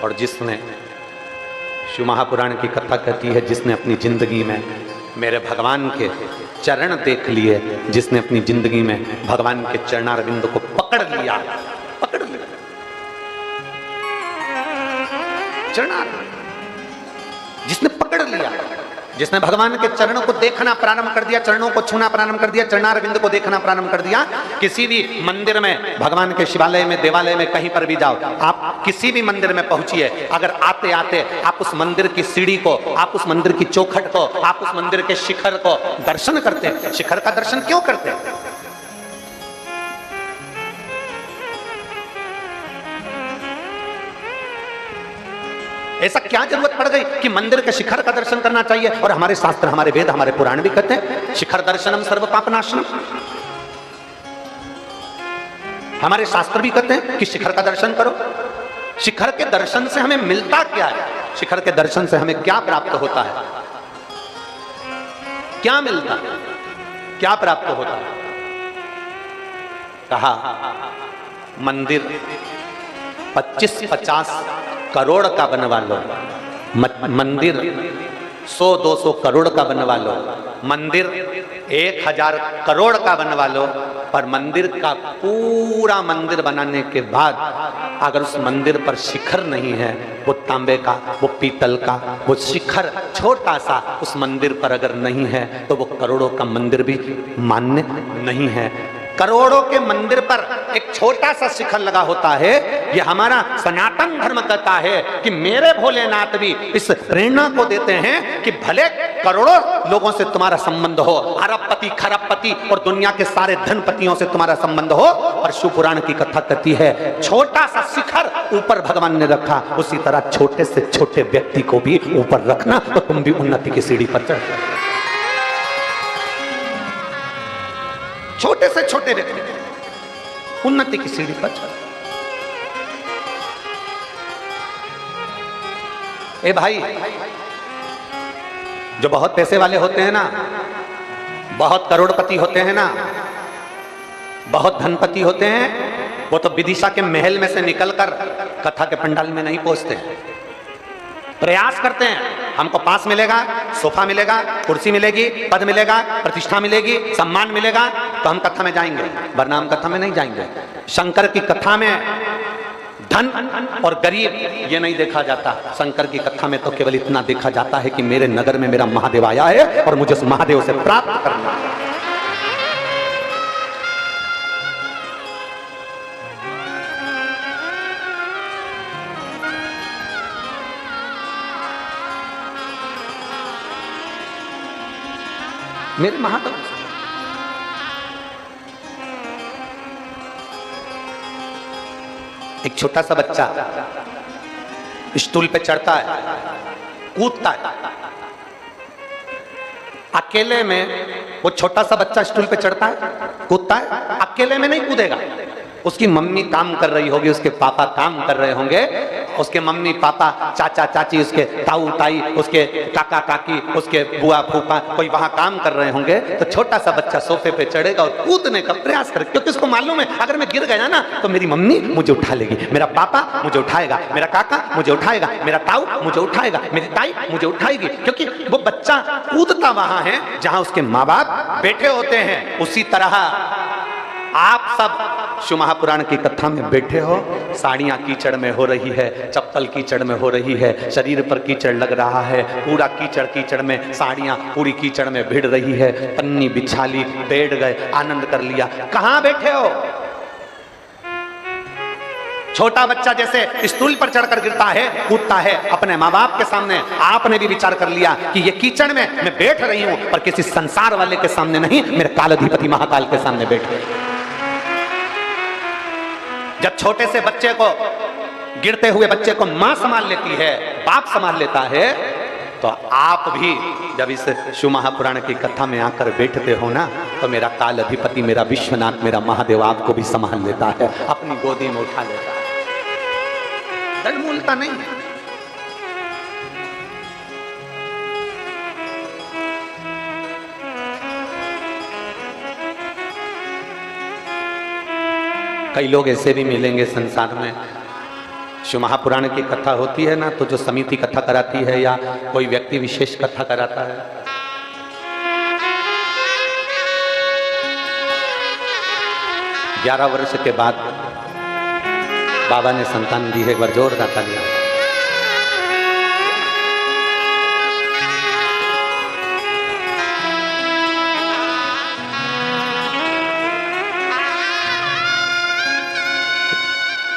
और जिसने शिव महापुराण की कथा कहती है, जिसने अपनी जिंदगी में मेरे भगवान के चरण देख लिए, जिसने अपनी जिंदगी में भगवान के चरणारविंद को पकड़ लिया, जिसने पकड़ लिया, जिसने भगवान के चरणों को देखना प्रारंभ कर दिया, चरणों को छूना प्रारंभ कर दिया, चरणारविंद को देखना प्रारंभ कर दिया। किसी भी मंदिर में, भगवान के शिवालय में, देवालय में, कहीं पर भी जाओ, आप किसी भी मंदिर में पहुंचिए, अगर आते आते आप उस मंदिर की सीढ़ी को, आप उस मंदिर की चौखट को, आप उस मंदिर के शिखर को दर्शन करते हैं। शिखर का दर्शन क्यों करते हैं? ऐसा क्या जरूरत पड़ गई कि मंदिर के शिखर का दर्शन करना चाहिए? और हमारे शास्त्र, हमारे वेद, हमारे पुराण भी कहते हैं शिखर दर्शनम सर्व पापनाशनम। हमारे शास्त्र भी कहते हैं कि शिखर का दर्शन करो। शिखर के दर्शन से हमें मिलता क्या है? शिखर के दर्शन से हमें क्या प्राप्त होता है? क्या मिलता है? क्या प्राप्त होता है? कहा मंदिर 25-50 करोड़ का बनवा लो, मंदिर 100-200 करोड़ का बनवा लो, मंदिर 1000 करोड़ का बनवा लो, पर मंदिर का पूरा मंदिर बनाने के बाद अगर उस मंदिर पर शिखर नहीं है, वो तांबे का, वो पीतल का, वो शिखर छोटा सा उस मंदिर पर अगर नहीं है, तो वो करोड़ों का मंदिर भी मान्य नहीं है। करोड़ों के मंदिर पर एक छोटा सा शिखर लगा होता है। यह हमारा सनातन धर्म कहता है कि मेरे भोलेनाथ भी इस प्रेरणा को देते हैं कि भले करोड़ों लोगों से तुम्हारा संबंध हो, अरबपति, खरबपति और दुनिया के सारे धनपतियों से तुम्हारा संबंध हो, और शिव पुराण की कथा कहती है छोटा सा शिखर ऊपर भगवान ने रखा, उसी तरह छोटे से छोटे व्यक्ति को भी ऊपर रखना, तो तुम भी उन्नति की सीढ़ी पर चढ़। छोटे से छोटे व्यक्ति उन्नति की सीढ़ी पर चढ़। ए भाई, जो बहुत पैसे वाले होते हैं ना, बहुत करोड़पति होते हैं ना, बहुत धनपति होते हैं, वो तो विदिशा के महल में से निकलकर कथा के पंडाल में नहीं पहुंचते, प्रयास करते हैं हमको पास मिलेगा, सोफा मिलेगा, कुर्सी मिलेगी, पद मिलेगा, प्रतिष्ठा मिलेगी, सम्मान मिलेगा, तो हम कथा में जाएंगे, वरना हम कथा में नहीं जाएंगे। शंकर की कथा में धन और गरीब ये नहीं देखा जाता। शंकर की कथा में तो केवल इतना देखा जाता है कि मेरे नगर में मेरा महादेव आया है और मुझे उस महादेव से प्राप्त करना है। मेरे महादेव एक छोटा सा बच्चा स्टूल पे चढ़ता है, कूदता है, अकेले में वो छोटा सा बच्चा स्टूल पे चढ़ता है, कूदता है, अकेले में नहीं कूदेगा। उसकी मम्मी काम कर रही होगी, उसके पापा काम कर रहे होंगे, उसके मम्मी पापा, चाचा चाची, उसके ताऊ ताई, उसके काका काकी, उसके बुआ फूफा, कोई वहां काम कर रहे होंगे, तो छोटा सा बच्चा सोफे पे चढ़ेगा और कूदने का प्रयास करेगा, क्योंकि उसको मालूम है अगर मैं गिर गया ना तो मेरी मम्मी मुझे उठा लेगी, मेरा पापा मुझे उठाएगा, मेरा काका मुझे उठाएगा, मेरा ताऊ मुझे उठाएगा, मेरी ताई मुझे उठाएगी, क्योंकि वो बच्चा कूदता वहां है जहां उसके माँ बाप बैठे होते हैं। उसी तरह आप सब शिव महापुराण की कथा में बैठे हो, साड़ियां कीचड़ में हो रही है, चप्पल कीचड़ में हो रही है, शरीर पर कीचड़ लग रहा है, पूरा कीचड़ में, साड़ियां पूरी कीचड़ में भिड़ रही है, पन्नी बिछा ली, बैठ गए, आनंद कर लिया। कहां बैठे हो? छोटा बच्चा जैसे स्टूल पर चढ़कर गिरता है, कूदता है अपने माँ बाप के सामने, आपने भी विचार कर लिया कि ये कीचड़ में मैं बैठ रही हूं, पर किसी संसार वाले के सामने नहीं, मेरे कालाधिपति महाकाल के सामने बैठ गई। जब छोटे से बच्चे को, गिरते हुए बच्चे को मां संभाल लेती है, बाप संभाल लेता है, तो आप भी जब इस शिव महापुराण की कथा में आकर बैठते हो ना, तो मेरा काल अधिपति, मेरा विश्वनाथ, मेरा महादेव आपको भी संभाल लेता है, अपनी गोदी में उठा लेता है, डंडमूलता नहीं है। कई लोग ऐसे भी मिलेंगे संसार में, शिव महापुराण की कथा होती है ना, तो जो समिति कथा कराती है या कोई व्यक्ति विशेष कथा कराता है, 11 वर्ष के बाद बाबा ने संतान दी है। एक बार जोरदार तालियां।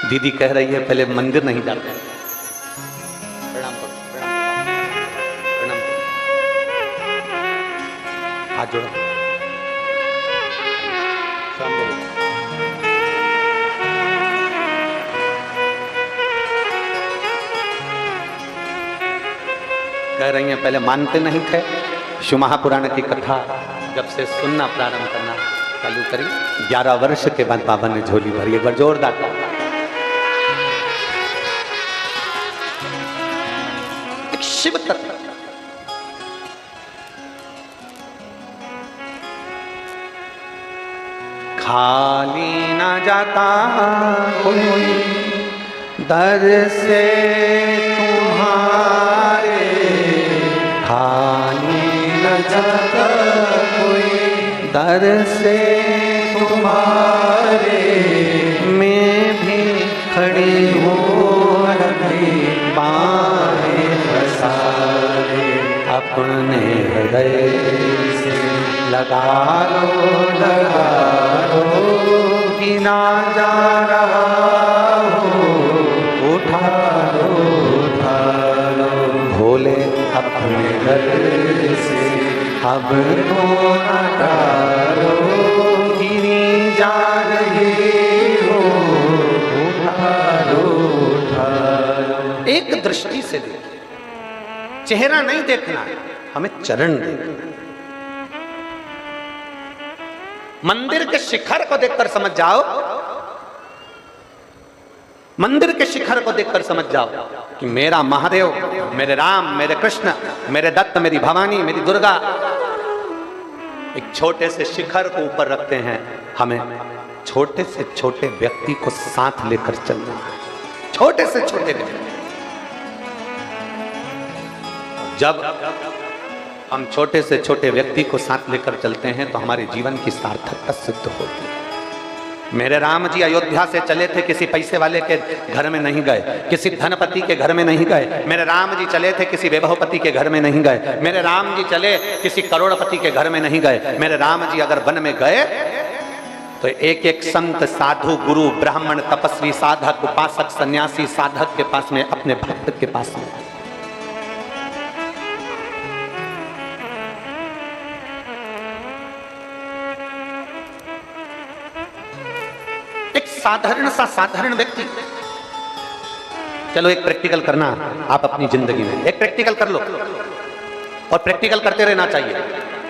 दीदी कह रही है पहले मंदिर नहीं जाते। प्रणाम करो, प्रणाम करो, हाथ जोड़ो। कह रही हैं पहले मानते नहीं थे, शिव महापुराण की कथा जब से सुनना प्रारंभ करना चालू करी, 11 वर्ष के बाद बाबा ने झोली भरी। एक बार जोरदार शिव तत्व। खाली न जाता कोई दर से तुम्हारे, खाली न जाता कोई दर से तुम्हारे, मैं भी खड़ी हूँ अपने हृदय से लगा लो गिना जा रहा हो, उठा लो भोले अपने हृदय से अब तो हटालो, गिनी जा रही हो, उठा लो। एक दृष्टि से देखो, चेहरा नहीं देखना, हमें चरण देखना। मंदिर के शिखर को देखकर समझ जाओ, मंदिर के शिखर को देखकर समझ जाओ कि मेरा महादेव, मेरे राम, मेरे कृष्ण, मेरे दत्त, मेरी भवानी, मेरी दुर्गा एक छोटे से शिखर को ऊपर रखते हैं। हमें छोटे से छोटे व्यक्ति को साथ लेकर चलना है, छोटे से छोटे व्यक्ति। जब हम छोटे से छोटे व्यक्ति को साथ लेकर चलते हैं तो हमारे जीवन की सार्थकता सिद्ध होती है। मेरे राम जी अयोध्या से चले थे, किसी पैसे वाले के घर में नहीं गए, किसी धनपति के घर में नहीं गए। मेरे राम जी चले थे, किसी वैभवपति के घर में नहीं गए। मेरे राम जी चले, किसी करोड़पति के घर में नहीं गए। मेरे राम जी अगर वन में गए तो एक एक संत, साधु, गुरु, ब्राह्मण, तपस्वी, साधक, उपासक, सन्यासी, साधक के पास में, अपने भक्त के पास में। साधारण व्यक्ति, चलो एक प्रैक्टिकल करना आप अपनी जिंदगी में, एक प्रैक्टिकल कर लो और प्रैक्टिकल करते रहना चाहिए।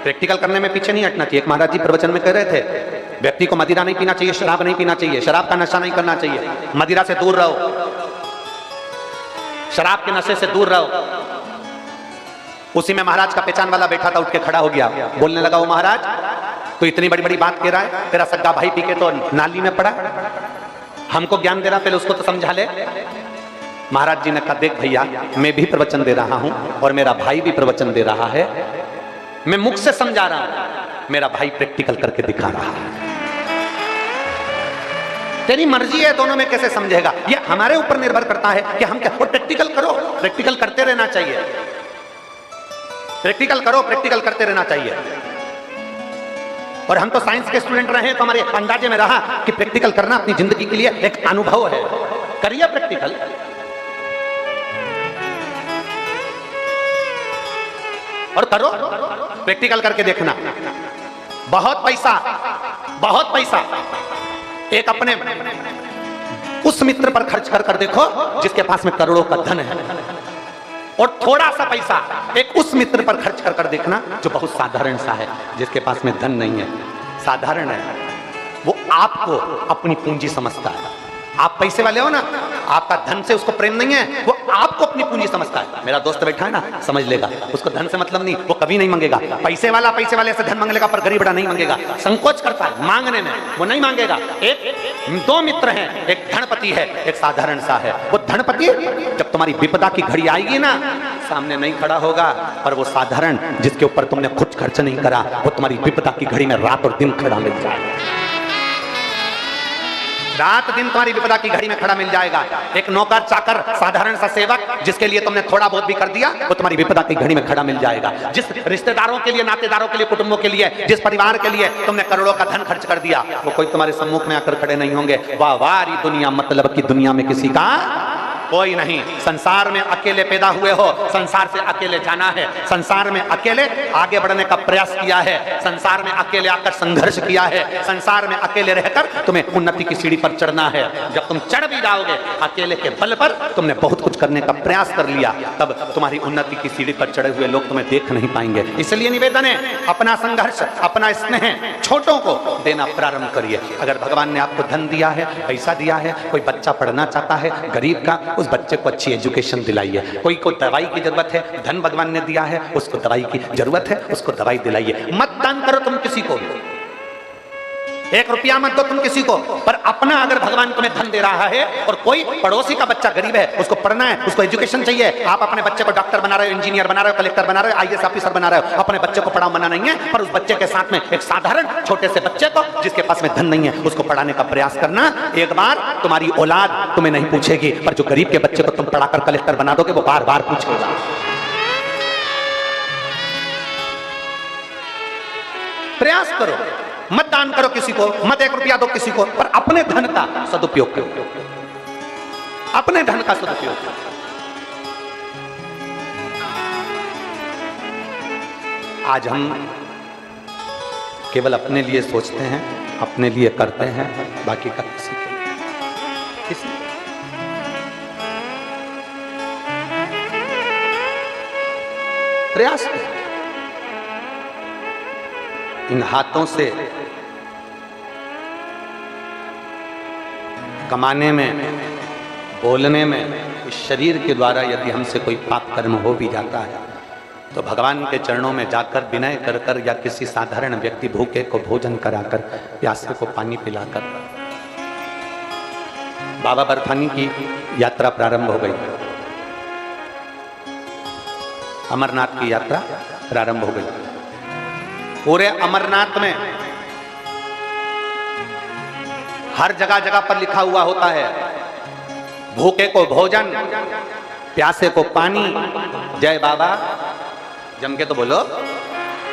प्रैक्टिकल करने में पीछे नहीं हटना चाहिए। एक महाराज जी प्रवचन में कह रहे थे, व्यक्ति को मदिरा नहीं पीना चाहिए, शराब नहीं पीना चाहिए, शराब का नशा नहीं करना चाहिए, मदिरा से दूर रहो, शराब के नशे से दूर रहो। उसी में महाराज का पहचान वाला बैठा था, उठ के खड़ा हो गया, बोलने लगा, वो महाराज तो इतनी बड़ी बड़ी बात कह रहा है, तेरा सग्गा भाई पी के तो नाली में पड़ा, हमको ज्ञान दे रहा, पहले उसको तो समझा ले। महाराज जी ने कहा, देख भैया, मैं भी प्रवचन दे रहा हूं और मेरा भाई भी प्रवचन दे रहा है, मैं मुख से समझा रहा हूं, मेरा भाई प्रैक्टिकल करके दिखा रहा है। तेरी मर्जी है, दोनों में कैसे समझेगा, ये हमारे ऊपर निर्भर करता है कि हम क्या। प्रैक्टिकल करो, प्रैक्टिकल करते रहना चाहिए, प्रैक्टिकल करो, प्रैक्टिकल करते रहना चाहिए। और हम तो साइंस के स्टूडेंट रहे, तो हमारे अंदाजे में रहा कि प्रैक्टिकल करना अपनी जिंदगी के लिए एक अनुभव है। करिए प्रैक्टिकल। और करो, प्रैक्टिकल करके देखना। बहुत पैसा एक अपने उस मित्र पर खर्च कर देखो जिसके पास में करोड़ों का धन है, और थोड़ा सा पैसा एक उस मित्र पर खर्च कर देखना जो बहुत साधारण सा है, जिसके पास में धन नहीं है, साधारण है। वो आपको अपनी पूंजी समझता है। आप पैसे वाले हो ना, आपका धन से उसको प्रेम नहीं है, वो आपको अपनी पूंजी समझता है। मेरा दोस्त बैठा है ना, समझ लेगा, उसको धन से मतलब नहीं, वो कभी नहीं मांगेगा। पैसे वाला पैसे वाले से धन मांगेगा, पर गरीब बड़ा नहीं मांगेगा, संकोच करता है मांगने में, वो नहीं मांगेगा। एक दो मित्र हैं, एक धनपति है, एक साधारण सा है। वो धनपति जब तुम्हारी विपदा की घड़ी आएगी ना, सामने नहीं खड़ा होगा, और वो साधारण जिसके ऊपर तुमने कुछ खर्च नहीं करा, वो तुम्हारी विपदा की घड़ी में रात और दिन खड़ा मिल जाएगा। रात दिन तुम्हारी विपदा की घड़ी में खड़ा मिल जाएगा। एक नौकर चाकर साधारण सा सेवक जिसके लिए तुमने थोड़ा बहुत भी कर दिया, वो तुम्हारी विपदा की घड़ी में खड़ा मिल जाएगा। जिस रिश्तेदारों के लिए, नातेदारों के लिए, कुटुंबों के लिए, जिस परिवार के लिए तुमने करोड़ों का धन खर्च कर दिया, वो कोई तुम्हारे सम्मुख में आकर खड़े नहीं होंगे। वाह वारी दुनिया, मतलब की दुनिया में किसी का कोई नहीं। संसार में अकेले पैदा हुए हो, संसार से अकेले जाना है, संसार में अकेले आगे बढ़ने का प्रयास किया है, संसार में अकेले आकर संघर्ष किया है, संसार में अकेले रहकर तुम्हें उन्नति की सीढ़ी पर चढ़ना है। जब तुम चढ़ भी जाओगे अकेले के बल पर, तुमने बहुत कुछ करने का प्रयास कर लिया, तब तुम्हारी उन्नति की सीढ़ी पर चढ़े हुए लोग तुम्हें देख नहीं पाएंगे। इसलिए निवेदन है, अपना संघर्ष, अपना स्नेह छोटों को देना प्रारंभ करिए। अगर भगवान ने आपको धन दिया है, पैसा दिया है, कोई बच्चा पढ़ना चाहता है गरीब का, उस बच्चे को अच्छी एजुकेशन दिलाइए। कोई को दवाई की जरूरत है, धन भगवान ने दिया है, उसको दवाई की जरूरत है, उसको दवाई दिलाइए। मत दान करो तुम किसी को, 1 रुपया मत दो तुम किसी को, पर अपना अगर भगवान तुम्हें धन दे रहा है और कोई पड़ोसी का बच्चा गरीब है, उसको पढ़ना है, उसको एजुकेशन चाहिए, आप अपने बच्चे को डॉक्टर बना रहे हो, इंजीनियर बना रहे हो, कलेक्टर बना रहे हो, IAS ऑफिसर बना रहे हो, अपने बच्चे को पढ़ाओ, मना नहीं है, पर उस बच्चे के साथ में एक साधारण छोटे से बच्चे को, जिसके पास में धन नहीं है, उसको पढ़ाने का प्रयास करना। एक बार तुम्हारी औलाद तुम्हें नहीं पूछेगी, पर जो गरीब के बच्चे को तुम पढ़ाकर कलेक्टर बना दोगे, वो बार बार पूछेगा। प्रयास करो, मत दान करो किसी को, मत 1 रुपया दो किसी को, पर अपने धन का सदुपयोग करो, अपने धन का सदुपयोग करो। आज हम केवल अपने लिए सोचते हैं, अपने लिए करते हैं, बाकी का किसी के लिए, किसी प्रयास करें। इन हाथों से कमाने में, बोलने में, इस शरीर के द्वारा यदि हमसे कोई पाप कर्म हो भी जाता है, तो भगवान के चरणों में जाकर विनय कर कर, या किसी साधारण व्यक्ति भूखे को भोजन कराकर, प्यासे को पानी पिलाकर। बाबा बर्फानी की यात्रा प्रारंभ हो गई, अमरनाथ की यात्रा प्रारंभ हो गई। पूरे अमरनाथ में हर जगह जगह पर लिखा हुआ होता है, भूखे को भोजन, प्यासे को पानी, जय बाबा, जम के तो बोलो,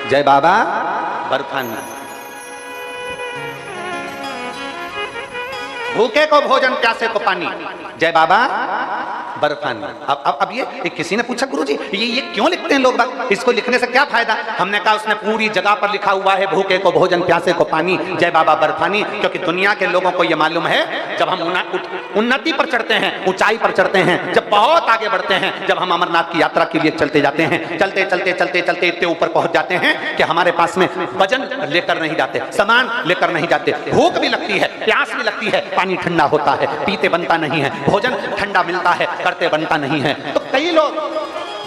जय बाबा बर्फानी। भूखे को भोजन, प्यासे को पानी, जय बाबा बर्फानी। अब ये किसी ने पूछा, गुरुजी ये क्यों लिखते हैं लोग बाग, इसको लिखने से क्या फायदा? हमने कहा उसने पूरी जगह पर लिखा हुआ है, भूखे को भोजन, प्यासे को पानी, जय बाबा बर्फानी, क्योंकि दुनिया के लोगों को यह मालूम है, जब हम उन्नति पर चढ़ते हैं, ऊंचाई पर चढ़ते हैं, जब बहुत आगे बढ़ते हैं, जब हम अमरनाथ की यात्रा के लिए चलते जाते हैं, चलते चलते चलते चलते इतने ऊपर पहुंच जाते हैं कि हमारे पास में वजन लेकर नहीं जाते, सामान लेकर नहीं जाते, भूख भी लगती है, प्यास भी लगती है, पानी ठंडा होता है, पीते बनता नहीं है, भोजन ठंडा मिलता है, करते बनता नहीं है। तो कई लोग,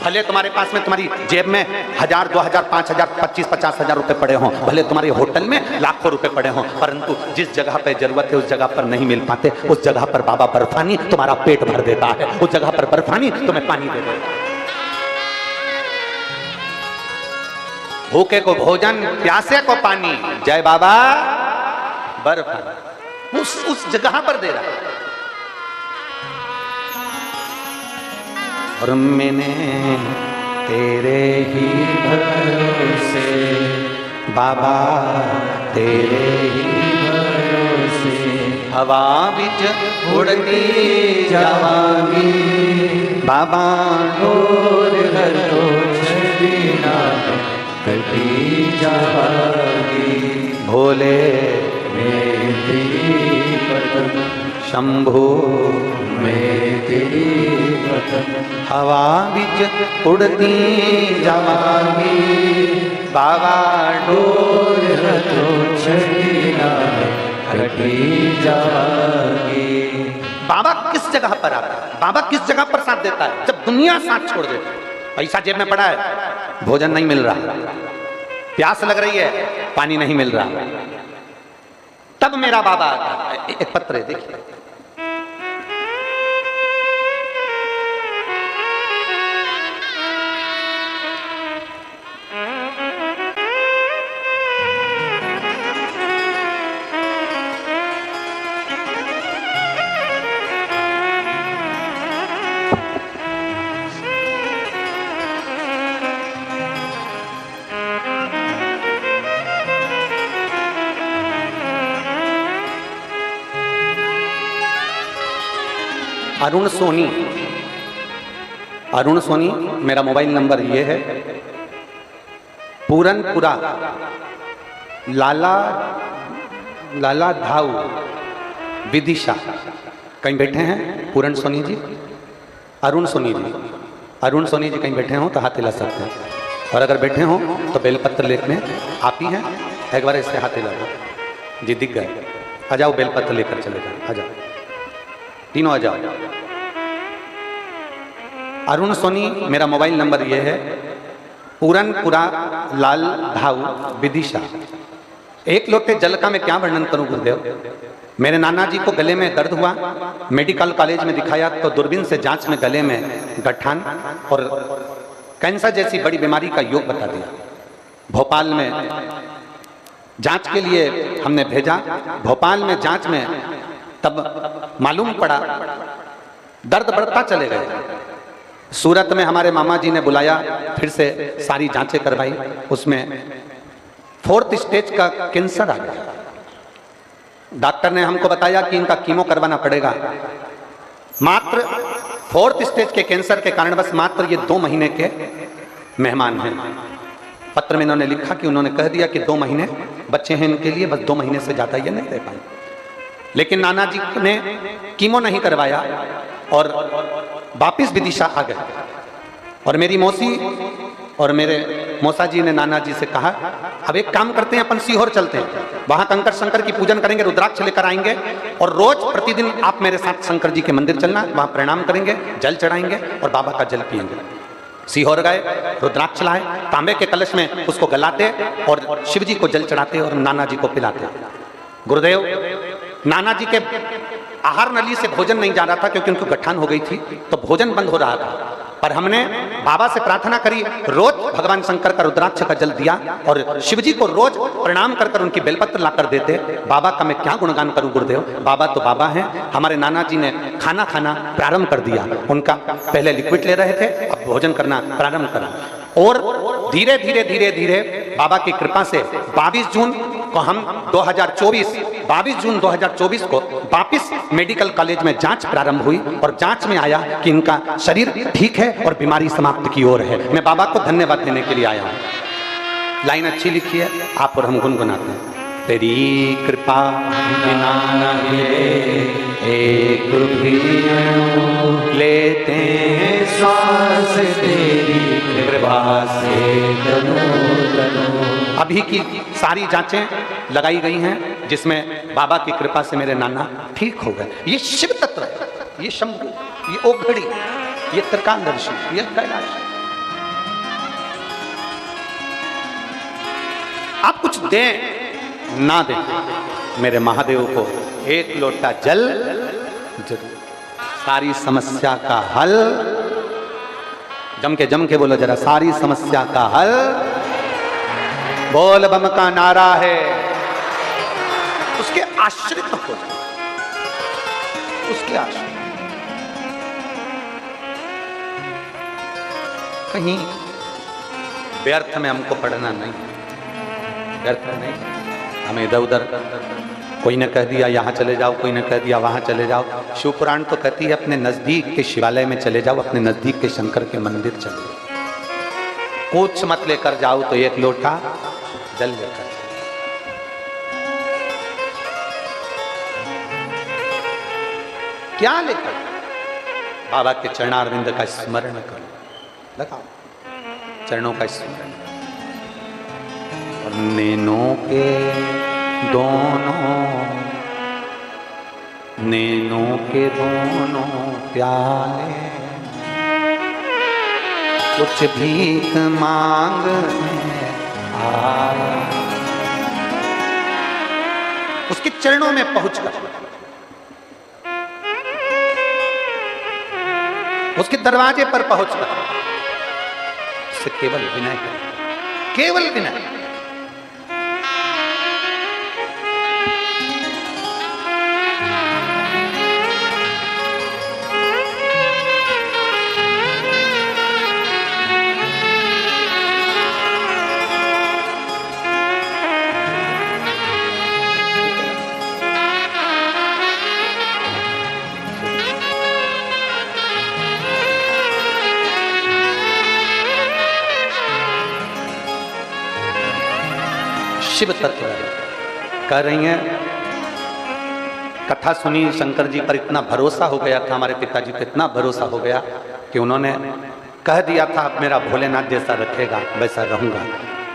भले तुम्हारे पास में, तुम्हारी जेब में 1000, 2000, 5000, 25-50 रुपए पड़े हों, भले तुम्हारे होटल में लाखों रुपए पड़े हों, परंतु जिस जगह पे जरूरत है उस जगह पर नहीं मिल पाते, उस जगह पर बाबा बर्फानी तुम्हारा पेट भर देता है, उस जगह पर बर्फानी तुम्हें पानी दे देता है। भूखे को भोजन, प्यासे को पानी, जय बाबा बर्फानी, उस जगह पर दे रहा है। और मैंने तेरे ही भरोसे बाबा, तेरे ही भरोसे हवा बिच उड़ती जावांगी बाबा, डोर हरो छड़ीना कटी जावांगी, भोले मैं तेरी पतन, शंभो मैं तेरी पतन, हवा बिच उड़ती जावांगी बाबा, डोर हथो छड़ीना कटी जावांगी। बाबा किस जगह पर आता है, बाबा किस जगह पर साथ देता है? जब दुनिया साथ छोड़ देती है। पैसा जेब में पड़ा है, भोजन नहीं मिल रहा, प्यास लग रही है, पानी नहीं मिल रहा, तब मेरा बाबा आता है। एक पत्र है, देखिए। अरुण सोनी, अरुण सोनी, मेरा मोबाइल नंबर ये है। पूरनपुरा लाला धाऊ विदिशा, कहीं बैठे हैं पूरन सोनी जी, अरुण सोनी जी, अरुण सोनी जी कहीं बैठे हो तो हाथ हिला सकते हैं, और अगर बैठे हो तो बेलपत्र लेकर आप ही हैं, एक बार इससे हाथ हिला दो जी, दिख गए। आ जाओ, बेलपत्र लेकर चले जाओ, आ जाओ, तीनों आ जाओ। अरुण सोनी, मेरा मोबाइल नंबर ये है। पूरनपुरा लाल धाऊ विदिशा। एक लोटे जल का मैं क्या वर्णन करूं गुरुदेव। मेरे नाना जी को गले में दर्द हुआ, मेडिकल कॉलेज में दिखाया तो दूरबीन से जांच में गले में गठान और कैंसर जैसी बड़ी बीमारी का योग बता दिया। भोपाल में जांच के लिए हमने भेजा, भोपाल में जांच में तब मालूम पड़ा, दर्द बढ़ता चले गए। सूरत में हमारे मामा जी ने बुलाया, फिर से सारी जांचें करवाई, उसमें 4th स्टेज का कैंसर आ गया। डॉक्टर ने हमको बताया कि इनका कीमो करवाना पड़ेगा। मात्र 4th स्टेज के कैंसर के कारण बस मात्र ये 2 महीने के मेहमान हैं। पत्र में इन्होंने लिखा कि उन्होंने कह दिया कि 2 महीने बच्चे हैं इनके लिए, बस 2 महीने से ज्यादा ये नहीं रह पाए। लेकिन नाना जी ने कीमो नहीं करवाया और वापिस विदिशा आ गए। और मेरी मौसी और मेरे मौसा जी ने नाना जी से कहा, अब एक काम करते हैं, अपन सीहोर चलते हैं, वहां कंकर शंकर की पूजन करेंगे, रुद्राक्ष लेकर आएंगे, और रोज प्रतिदिन आप मेरे साथ शंकर जी के मंदिर चलना, वहां प्रणाम करेंगे, जल चढ़ाएंगे और बाबा का जल पिएंगे। सीहोर गए, रुद्राक्ष लाए, तांबे के कलश में उसको गलाते और शिव जी को जल चढ़ाते और नाना जी को पिलाते। गुरुदेव, नाना जी के आहार नली से भोजन नहीं जा रहा था क्योंकि उनको गठान हो गई थी, तो भोजन बंद हो रहा था। पर हमने बाबा से प्रार्थना करी, रोज भगवान शंकर का रुद्राक्ष का जल दिया और शिवजी को रोज प्रणाम कर कर उनकी बेलपत्र लाकर देते। बाबा का मैं क्या गुणगान करूं गुरुदेव, बाबा तो बाबा हैं। हमारे नाना जी ने खाना खाना प्रारंभ कर दिया, उनका पहले लिक्विड ले रहे थे, अब भोजन करना प्रारंभ करा, और धीरे धीरे धीरे धीरे बाबा की कृपा से 22 जून को हम 22 जून 2024 को वापिस मेडिकल कॉलेज में जांच प्रारंभ हुई और जांच में आया कि इनका शरीर ठीक है और बीमारी समाप्त की ओर है। मैं बाबा को धन्यवाद देने के लिए आया हूँ। लाइन अच्छी लिखी है, आप और हम गुनगुनाते हैं। तेरी कृपा बिना न मिले एक भी लेते हैं श्वास, तेरी कृपा से अभी की सारी जांचें लगाई गई हैं, जिसमें बाबा की कृपा से मेरे नाना ठीक हो गए। ये शिव तत्व है, ये शंभु, ये ओघड़ी, ये त्रिकालदर्शी, ये कैलाश। आप कुछ दें ना दें, मेरे महादेव को एक लोटा जल जरूर, सारी समस्या का हल। जम के बोलो जरा, सारी समस्या का हल बोल बम का नारा है। उसके आश्रित हो, उसके आश्रित, कहीं व्यर्थ में हमको पढ़ना नहीं, व्यर्थ में नहीं। हमें इधर उधर कोई ने कह दिया यहाँ चले जाओ, कोई ने कह दिया वहां चले जाओ। शिव पुराण तो कहती है अपने नजदीक के शिवालय में चले जाओ, अपने नजदीक के शंकर के मंदिर चले जाओ। कुछ मत लेकर जाओ तो एक लोटा जल लेकर, क्या लेकर, बाबा के चरणारविंद का स्मरण करो, लगाओ चरणों का स्मरण। और नैनों के दोनों नैनों के दोनों प्याले कुछ भीख मांगने आया। उसके चरणों में पहुंचकर, उसके दरवाजे पर पहुंचकर उससे केवल विनय कर, केवल विनय। शिव तत्व कह रही हैं, कथा सुनी, शंकर जी पर इतना भरोसा हो गया था, हमारे पिताजी पर इतना भरोसा हो गया कि उन्होंने कह दिया था अब मेरा भोलेनाथ जैसा रखेगा वैसा रहूंगा।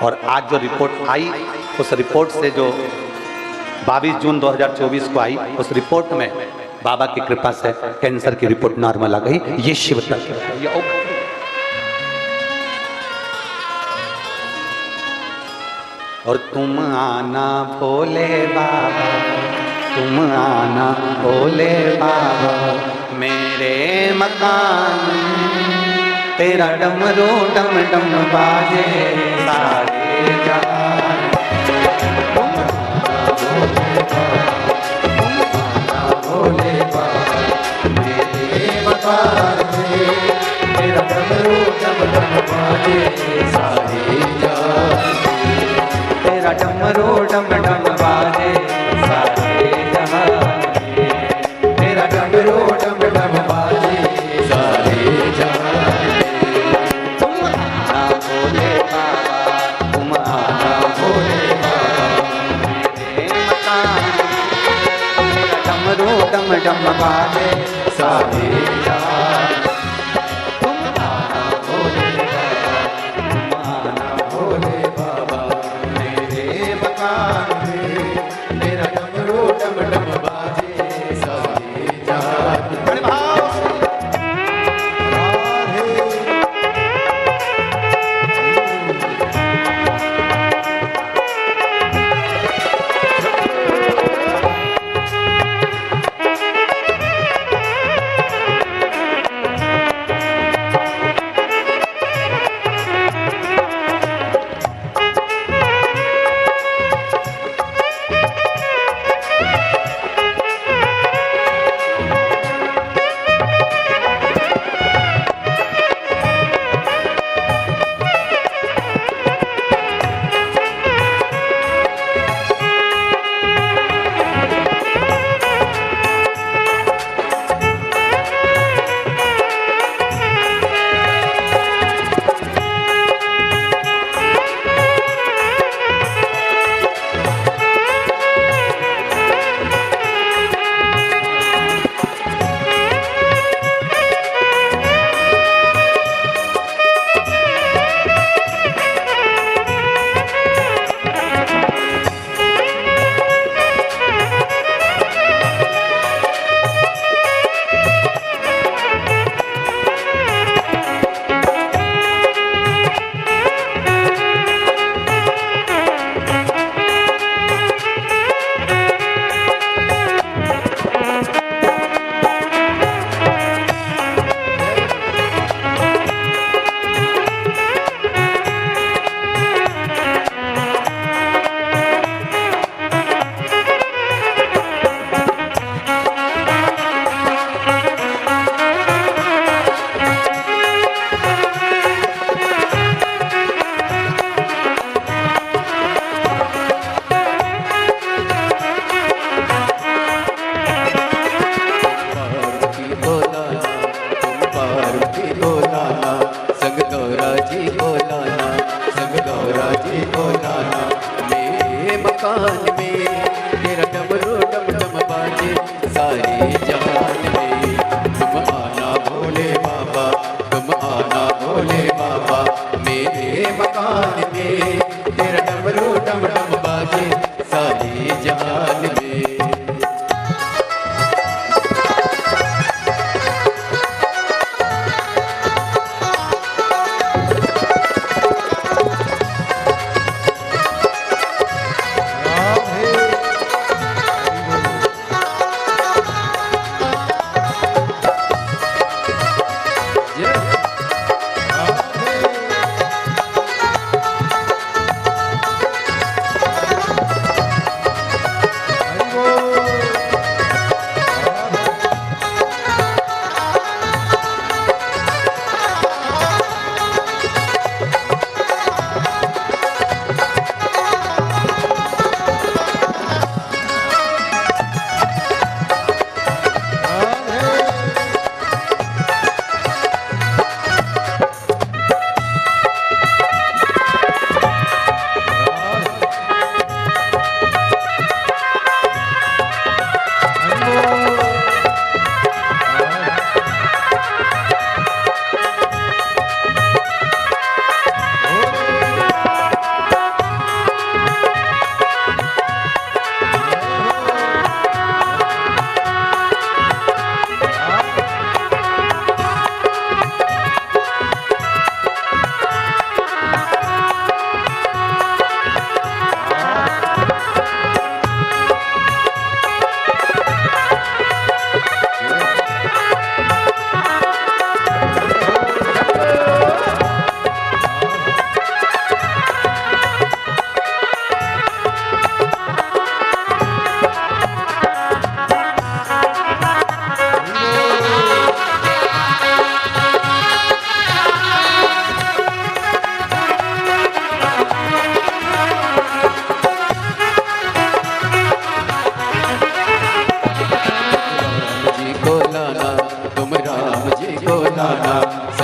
और आज जो रिपोर्ट आई, उस रिपोर्ट से जो 22 जून 2024 को आई, उस रिपोर्ट में बाबा की कृपा से कैंसर की रिपोर्ट नॉर्मल आ गई। ये शिव तत्व है। और तुम आना भोले बाबा, तुम आना भोले बाबा मेरे मकान, तेरा डमरू डम डम बाजे सारे जहान। तुम आना भोले बाबा मेरे मकान, तेरा डमरू डम डम बाजे सारे जहान, तेरा डमरू डम डम बाजे सारे जहान, तेरा डमरू डम डम बाजे सारे जहान। तुम आना भोले बाबा, तुम आना भोले बाबा मेरे मकान, तेरा डमरू डम डम बाजे सारे जहान। तुम आना भोले बाबा, तुम आना भोले बाबा मेरे मकान, तेरा डमरू डम डम बाजे सारे जहान। बड़े भाव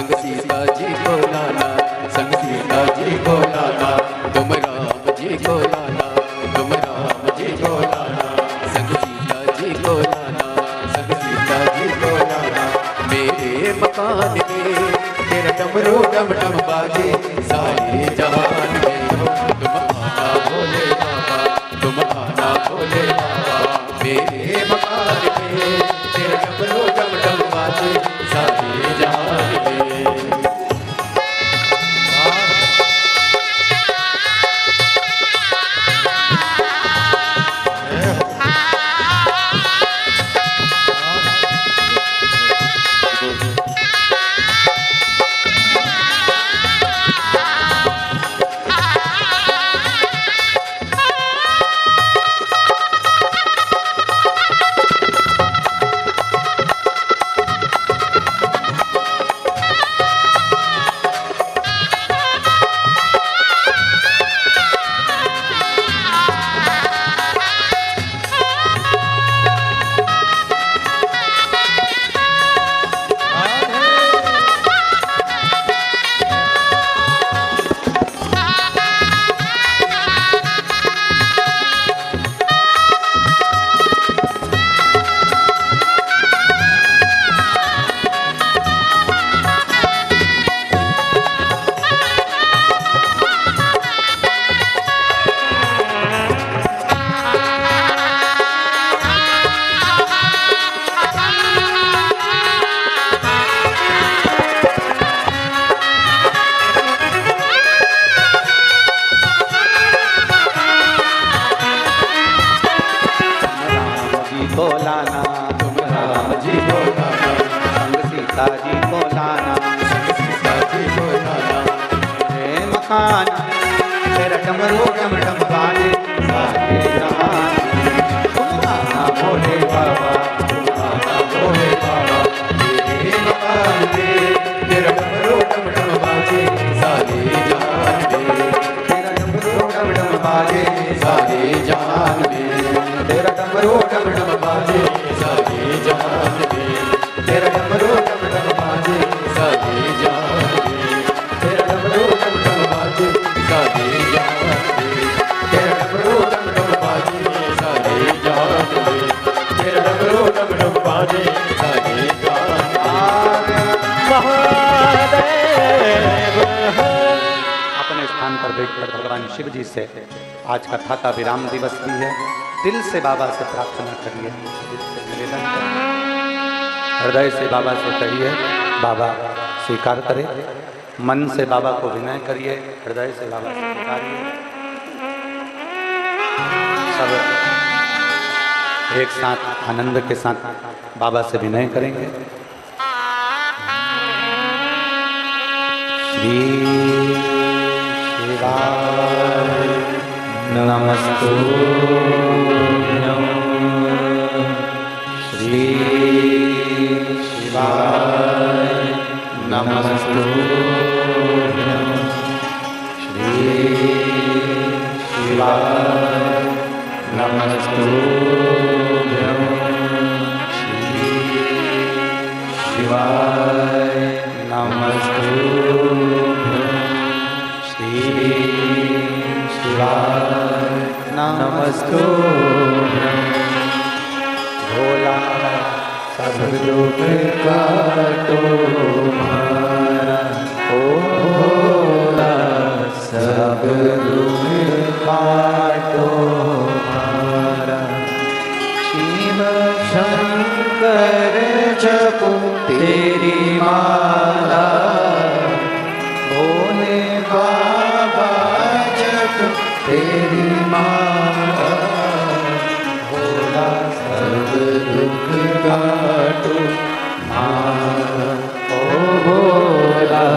संग सीता जी को लाना, संग सीता जी को लाना, तुम राम जी को लाना, तुम राम जी को लाना, संग सीता जी को लाना, संग सीता जी को लाना। मेरे मकान में तेरा डमरू डम डम बाजे, सारे जहान में हो तुम आना भोले बाबा, तुम आना भोले बाबा। मेरे मकान में तेरा डमरू डम डम बाजे, सारे जहान में। मकान तेरा डमरू डम डम बाजे, सारे जहान तुम आना भोले बाबा, तुम आना भोले बाबा। मेरे मकान में तेरा डमरू डम डम बाजे, सारे जहान में। तेरा डमरू डम डम बाजे, सारे जहान में। तेरा डमरू डम डम बाजे, सारे जहान में। तेरा डमरू डम डम बाजे, सारे जहान में। तेरा डमरू डम डम बाजे, सारे जहान में। तेरा डमरू डम डम बाजे, सारे जहान में। तेरा डमरू डम डम बाजे, सारे जहान में। महादेव। अपने स्थान पर बैठकर भगवान शिव जी से आज कथा का विराम दिवस भी है। दिल से बाबा से प्रार्थना करिए, दिल से निवेदन करिए, हृदय से बाबा से कहिए, बाबा स्वीकार करें। मन से बाबा को विनय करिए, हृदय से बाबा से स्वीकारिए। सब एक साथ आनंद के साथ बाबा से विनय करेंगे। श्री शिवाय नमस्तुभ्यं, श्री शिवाय नमस्तुभ्यं, श्री शिवाय नमस्तुभ्यं, श्री शिवाय नमस्तुभ्यं, श्री शिवाय नमस्तुभ्यं। भोला सब दुख काटो हमारा, ओ भोला सब दुख काटो हमारा। शिव शंकर जपो तेरी माला, भोले बाबा जपो तेरी माला। भोला सब दुख काटो हमारा, ओ भोला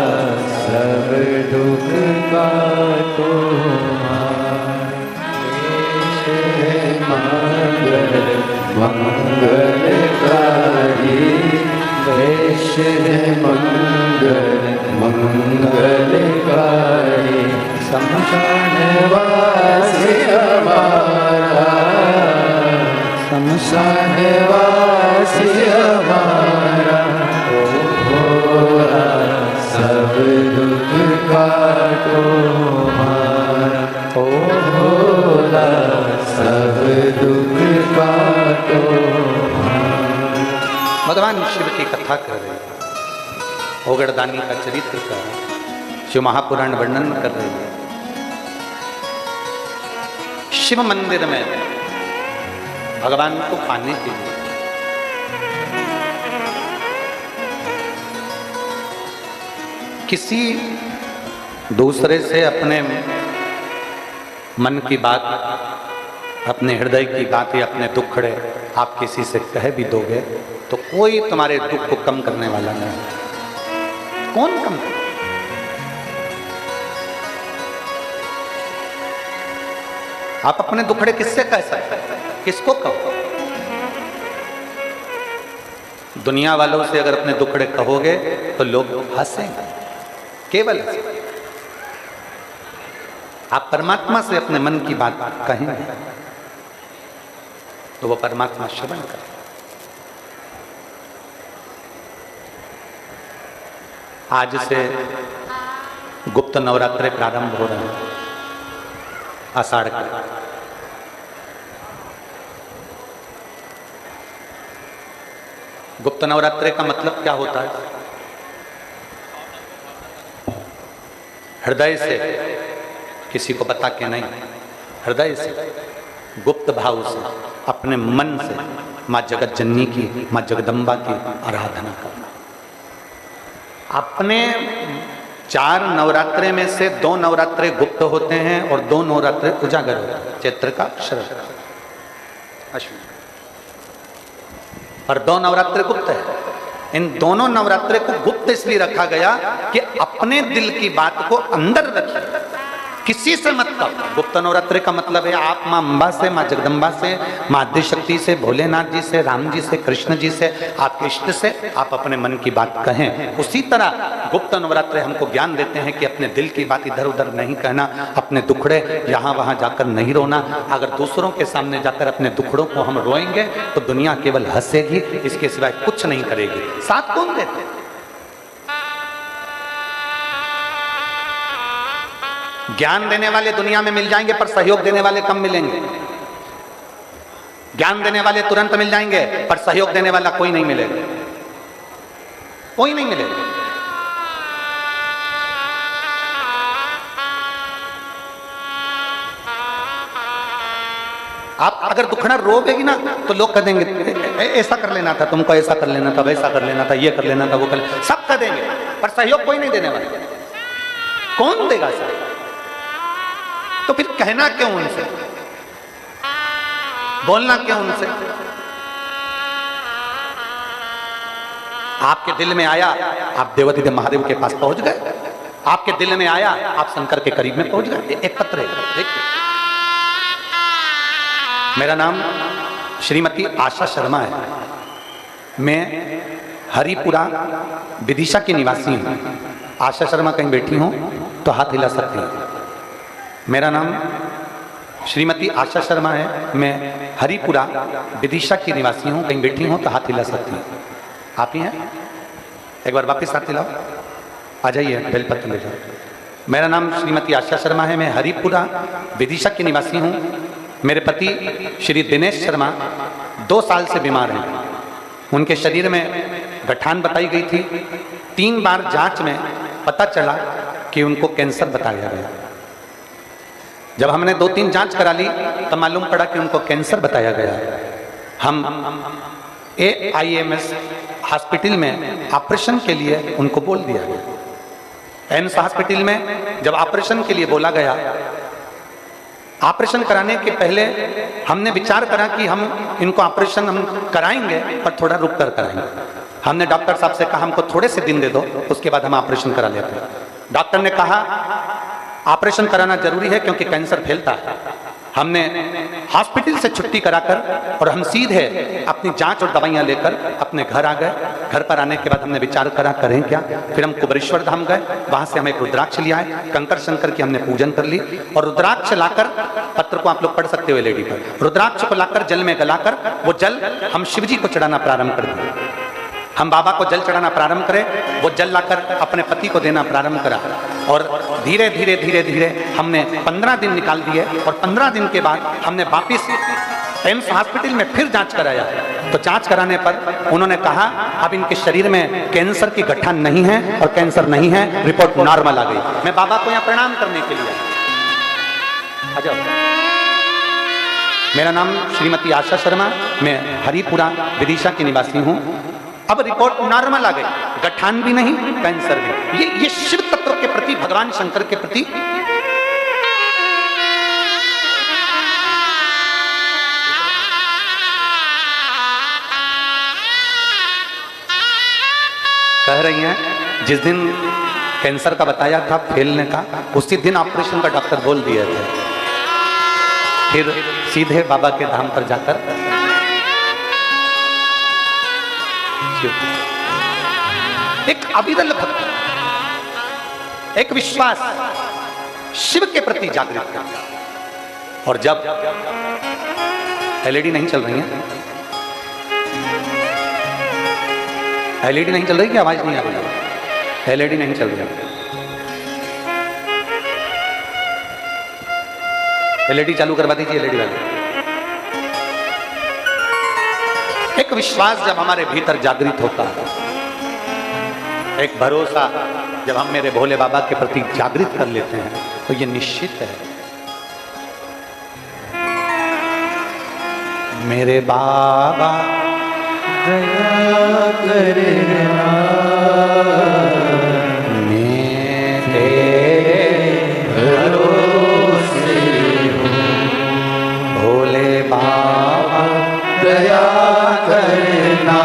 सब दुख काटो हमारा। मंगलकारी वेश मंगल मंगलकारी, शमशान वासी हमारा, शमशान वासी हमारा। ओ भोला सब दुख काटो। भगवान शिव की कथा कर रहे हैं, ओगड़दानी का चरित्र का शिव महापुराण वर्णन कर रहे हैं। शिव मंदिर में भगवान को पाने के लिए किसी दूसरे से अपने मन की बात, अपने हृदय की बात या अपने दुखड़े आप किसी से कह भी दोगे तो कोई तुम्हारे दुख को कम करने वाला नहीं। कौन कम करे? आप अपने दुखड़े किससे कह सकते हैं? किसको कहो? दुनिया वालों से अगर अपने दुखड़े कहोगे तो लोग हंसेंगे, केवल हंसेंगे। आप परमात्मा से अपने मन की बात कहेंगे तो वो परमात्मा श्रवण करे। आज से गुप्त नवरात्रे प्रारंभ हो रहे हैं, आषाढ़ के। गुप्त नवरात्रे का मतलब क्या होता है? हृदय से, किसी को बता के नहीं, हृदय से, गुप्त भाव से, अपने मन से माँ जगत जननी की, माँ जगदम्बा की आराधना करना। अपने 4 नवरात्रे में से 2 नवरात्रे गुप्त होते हैं और 2 नवरात्रे उजागर होते हैं, चैत्र का, शरद का, अश्विन। और 2 नवरात्रे गुप्त है। इन दोनों नवरात्रे को गुप्त इसलिए रखा गया कि अपने दिल की बात को अंदर रखिए, किसी से मत कहो। गुप्त नवरात्रि का मतलब है आप माँ अम्बा से, माँ जगदम्बा से, माँ आद्यशक्ति से, भोलेनाथ जी से, राम जी से, कृष्ण जी से, आपके इष्ट से आप अपने मन की बात कहें। उसी तरह गुप्त नवरात्रि हमको ज्ञान देते हैं कि अपने दिल की बात इधर उधर नहीं कहना, अपने दुखड़े यहाँ वहाँ जाकर नहीं रोना। अगर दूसरों के सामने जाकर अपने दुखड़ों को हम रोएंगे तो दुनिया केवल हंसेगी, इसके सिवाय कुछ नहीं करेगी। साथ कौन देते? ज्ञान देने वाले दुनिया में मिल जाएंगे पर सहयोग देने वाले कम मिलेंगे। ज्ञान देने वाले तुरंत मिल जाएंगे पर सहयोग देने वाला कोई नहीं मिलेगा, कोई नहीं मिलेगा। आप अगर दुखड़ा रोवेगी ना तो लोग कह देंगे ऐसा कर लेना था तुमको, ऐसा कर लेना था, वैसा कर लेना था, ये कर लेना था, वो कर, सब कह देंगे पर सहयोग कोई नहीं देने वाला। कौन देगा सहयोग? तो फिर कहना क्यों उनसे, बोलना क्यों उनसे? आपके दिल में आया, आप देवाधिदेव महादेव के पास पहुंच गए। आपके दिल में आया, आप शंकर के करीब में पहुंच गए। एक पत्र है, देखिए। मेरा नाम श्रीमती आशा शर्मा है। मैं हरिपुरा विदिशा की निवासी हूँ। आशा शर्मा कहीं बैठी हूँ तो हाथ हिला सकती हैं। मेरा नाम श्रीमती आशा शर्मा है। मैं हरिपुरा विदिशा की निवासी हूँ। कहीं बैठी हूँ तो हाथ हिला सकती हैं। आप ही हैं? एक बार वापस हाथ हिलाओ। आ जाइए, बेलपत्र ले जाओ। मेरा नाम श्रीमती आशा शर्मा है। मैं हरिपुरा विदिशा की निवासी हूँ। मेरे पति श्री दिनेश शर्मा 2 साल से बीमार हैं। उनके शरीर में गठान बताई गई थी। 3 बार जांच में पता चला कि उनको कैंसर बताया गया। जब हमने 2-3 जांच करा ली तब मालूम पड़ा कि उनको कैंसर बताया गया। हम AIMS हॉस्पिटल में ऑपरेशन के लिए उनको बोल दिया गया। एम्स हॉस्पिटल में जब ऑपरेशन के लिए बोला गया, ऑपरेशन कराने के पहले हमने विचार करा कि हम इनको ऑपरेशन हम कराएंगे पर थोड़ा रुक कर कराएंगे। हमने डॉक्टर साहब से कहा हमको थोड़े से दिन दे दो, उसके बाद हम ऑपरेशन करा लेते हैं। डॉक्टर ने कहा ऑपरेशन कराना जरूरी है क्योंकि कैंसर फैलता है। हमने हॉस्पिटल से छुट्टी कराकर और हम सीधे अपनी जांच और दवाइयां लेकर अपने घर आ गए। घर पर आने के बाद हमने विचार करा करें क्या। फिर हम कुबरेश्वर धाम गए, वहां से हम एक रुद्राक्ष लिया है। कंकर शंकर की हमने पूजन कर ली और रुद्राक्ष लाकर, पत्र को आप लोग पढ़ सकते हो लेडी पर, रुद्राक्ष को लाकर जल में गलाकर वो जल हम शिव जी को चढ़ाना प्रारंभ कर दिए। हम बाबा को जल चढ़ाना प्रारंभ करें, वो जल लाकर अपने पति को देना प्रारंभ करा। और धीरे धीरे धीरे धीरे हमने 15 दिन निकाल दिए और 15 दिन के बाद हमने वापिस एम्स हॉस्पिटल में फिर जांच कराया। तो जांच कराने पर उन्होंने कहा अब इनके शरीर में कैंसर की गठन नहीं है और कैंसर नहीं है, रिपोर्ट नॉर्मल आ गई। मैं बाबा को यहाँ प्रणाम करने के लिए आ जाओ। मेरा नाम श्रीमती आशा शर्मा, मैं हरिपुरा विदिशा की निवासी हूँ। अब रिपोर्ट नॉर्मल आ गई, गठान भी नहीं, कैंसर भी। ये शिव तत्व के प्रति, भगवान शंकर के प्रति कह रही हैं। जिस दिन कैंसर का बताया था फैलने का, उसी दिन ऑपरेशन का डॉक्टर बोल दिए थे। फिर सीधे बाबा के धाम पर जाकर एक अविरल भक्ति, एक विश्वास शिव के प्रति जागृत कर। और जब एलईडी नहीं चल रही है, एलईडी नहीं चल रही कि आवाज नहीं आ रही है? एलईडी नहीं चल रही, एलईडी चालू करवा दीजिए। एलईडी वाले एक विश्वास जब हमारे भीतर जागृत होता है, एक भरोसा जब हम मेरे भोले बाबा के प्रति जागृत कर लेते हैं, तो ये निश्चित है मेरे बाबा दया करना, मैं तेरे भरोसे हूँ। भोले बाबा दया करना,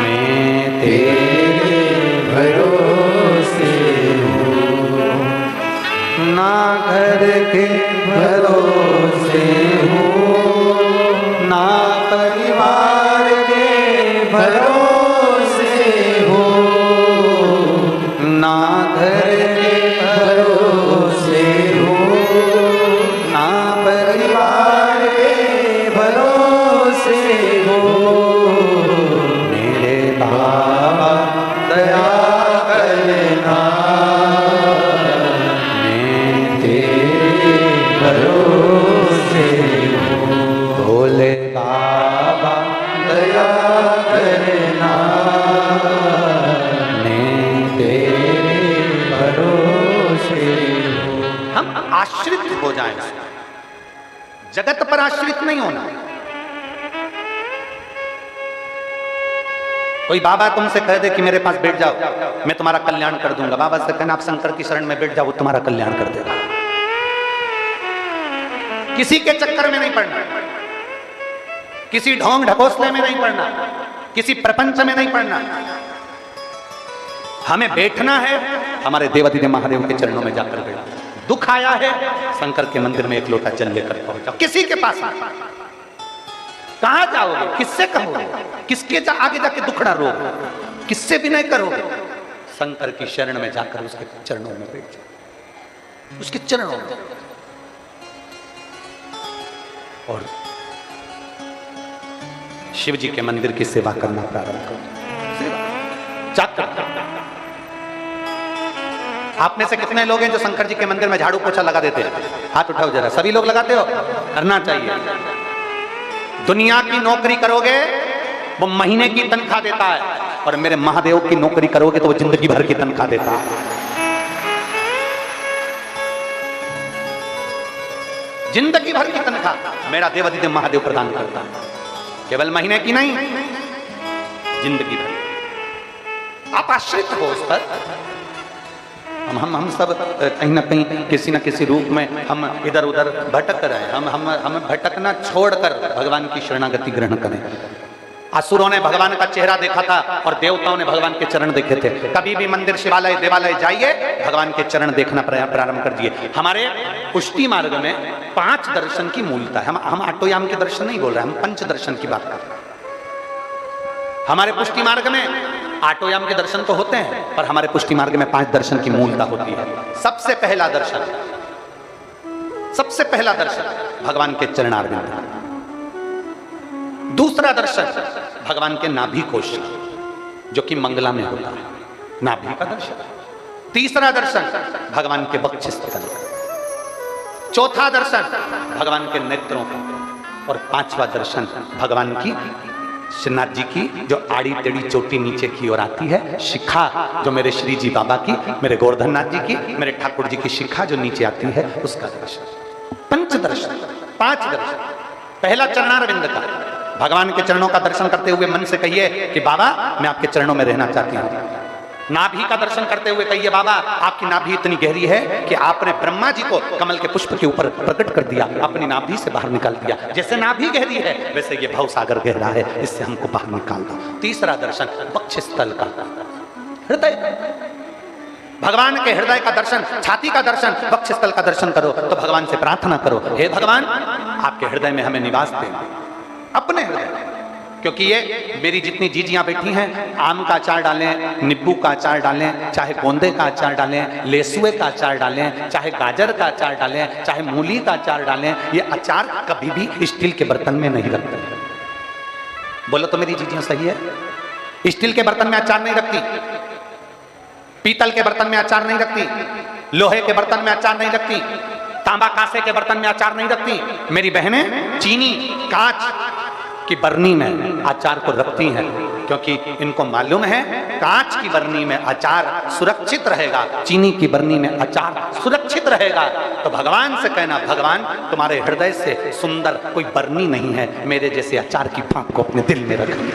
मैं तेरे भरोसे हूँ। ना घर के भरोसे हूँ, ना परिवार के भरोसे हो, ना घर के भरोसे हो, ना परिवार के भरोसे हो। मेरे बाबा दया करना, मैं तेरे भरोसे हूँ। भोले बाबा दया करना, मैं तेरे भरोसे हूँ। हम आश्रित हो जाएं, जगत पर आश्रित नहीं होना। कोई बाबा तुमसे कह दे कि मेरे पास बैठ जाओ, मैं तुम्हारा कल्याण कर दूंगा। बाबा से कहना आप शंकर की शरण में बैठ जाओ, वो तुम्हारा कल्याण कर देगा। किसी के चक्कर में नहीं पड़ना, किसी ढोंग ढकोसले में नहीं पड़ना, किसी प्रपंच में नहीं पड़ना। हमें बैठना है हमारे देवाधिदेव महादेव के चरणों में जाकर बैठना। दुख आया है शंकर के मंदिर में एक लोटा जल लेकर पहुंचाओ। किसी के पास कहां जाओगे, किससे कहोगे, किसके आगे जाके दुखड़ा रोगे, किससे भी नहीं करोगे। शंकर की शरण में जाकर उसके चरणों में बैठ जाओ, उसके चरणों में। और शिव जी के मंदिर की सेवा करना प्रारंभ करो। जाकर आप में से कितने लोग हैं जो शंकर जी के मंदिर में झाड़ू पोछा लगा देते हैं? हाथ उठाओ जरा। सभी लोग लगाते हो? करना चाहिए। दुनिया की नौकरी करोगे वो महीने की तनख्वाह देता है, और मेरे महादेव की नौकरी करोगे तो वो जिंदगी भर की तनख्वाह देता है। जिंदगी भर की तनख्वाह मेरा देवाधिदेव महादेव प्रदान करता है, केवल महीने की नहीं, जिंदगी भर। आप आश्रित हो उस पर। हम सब कहीं ना कहीं किसी न किसी रूप में हम इधर उधर भटक रहे हैं। हम भटकना छोड़कर भगवान की शरणागति ग्रहण करें। असुरों ने भगवान का चेहरा देखा था और देवताओं ने भगवान के चरण देखे थे। कभी भी मंदिर शिवालय देवालय जाइए, भगवान के चरण देखना प्रारंभ कर दिए। हमारे पुष्टि मार्ग में 5 दर्शन की मूलता है। हम आटोयाम के दर्शन नहीं बोल रहे, हम पंच दर्शन की बात कर रहे हैं। हमारे पुष्टि मार्ग में आटोयाम के दर्शन तो होते हैं, पर हमारे पुष्टि मार्ग में 5 दर्शन की मूलता होती है। सबसे पहला दर्शन, सबसे पहला दर्शन भगवान के चरणारविंद। दूसरा दर्शन भगवान के नाभि कोश, जो कि मंगला में होता है, नाभि का दर्शन। तीसरा दर्शन भगवान के वक्षस्थल का, चौथा दर्शन भगवान के नेत्रों का, और पांचवा दर्शन भगवान की श्रीनाथ जी की जो आड़ी टेढ़ी चोटी नीचे की ओर आती है, शिखा जो मेरे श्री जी बाबा की, मेरे गोवर्धननाथ जी की, मेरे ठाकुर जी की शिखा जो नीचे आती है, उसका दर्शन। पंच दर्शन, पांच दर्शन। पहला चरणारविंद का, भगवान के चरणों का दर्शन करते हुए मन से कहिए कि बाबा मैं आपके चरणों में रहना चाहती हूँ। नाभि का दर्शन करते हुए कहिए बाबा आपकी नाभि इतनी गहरी है कि आपने ब्रह्मा जी को कमल के पुष्प के ऊपर प्रकट कर दिया, अपनी नाभि से बाहर निकाल दिया। जैसे नाभि गहरी है वैसे ये भव सागर गहरा है, इससे हमको बाहर निकाल दो। तीसरा दर्शन वक्षस्थल का, हृदय, भगवान के हृदय का दर्शन, छाती का दर्शन, वक्षस्थल का दर्शन करो तो भगवान से प्रार्थना करो, हे भगवान आपके हृदय में हमें निवास दें, अपने हृदय। क्योंकि ये मेरी जितनी जीजियां बैठी हैं, आम का अचार डालें, नींबू का अचार डालें, चाहे गोंदे का अचार डालें, लेसुए का अचार डालें, चाहे गाजर का अचार डालें, चाहे मूली का अचार डालें, ये अचार कभी भी स्टील के बर्तन में नहीं रखते। बोलो तो मेरी जीजियां सही है? स्टील के बर्तन में अचार नहीं रखती, पीतल के बर्तन में अचार नहीं रखती, लोहे के बर्तन में अचार नहीं रखती, तांबा कांसे के बर्तन में अचार नहीं रखती। मेरी बहनें चीनी कांच की बरनी में अचार को रखती हैं, क्योंकि इनको मालूम है कांच की बरनी में अचार सुरक्षित रहेगा, चीनी की बरनी में अचार सुरक्षित रहेगा। तो भगवान से कहना, भगवान तुम्हारे हृदय से सुंदर कोई बरनी नहीं है, मेरे जैसे अचार की फांक को अपने दिल में रखना।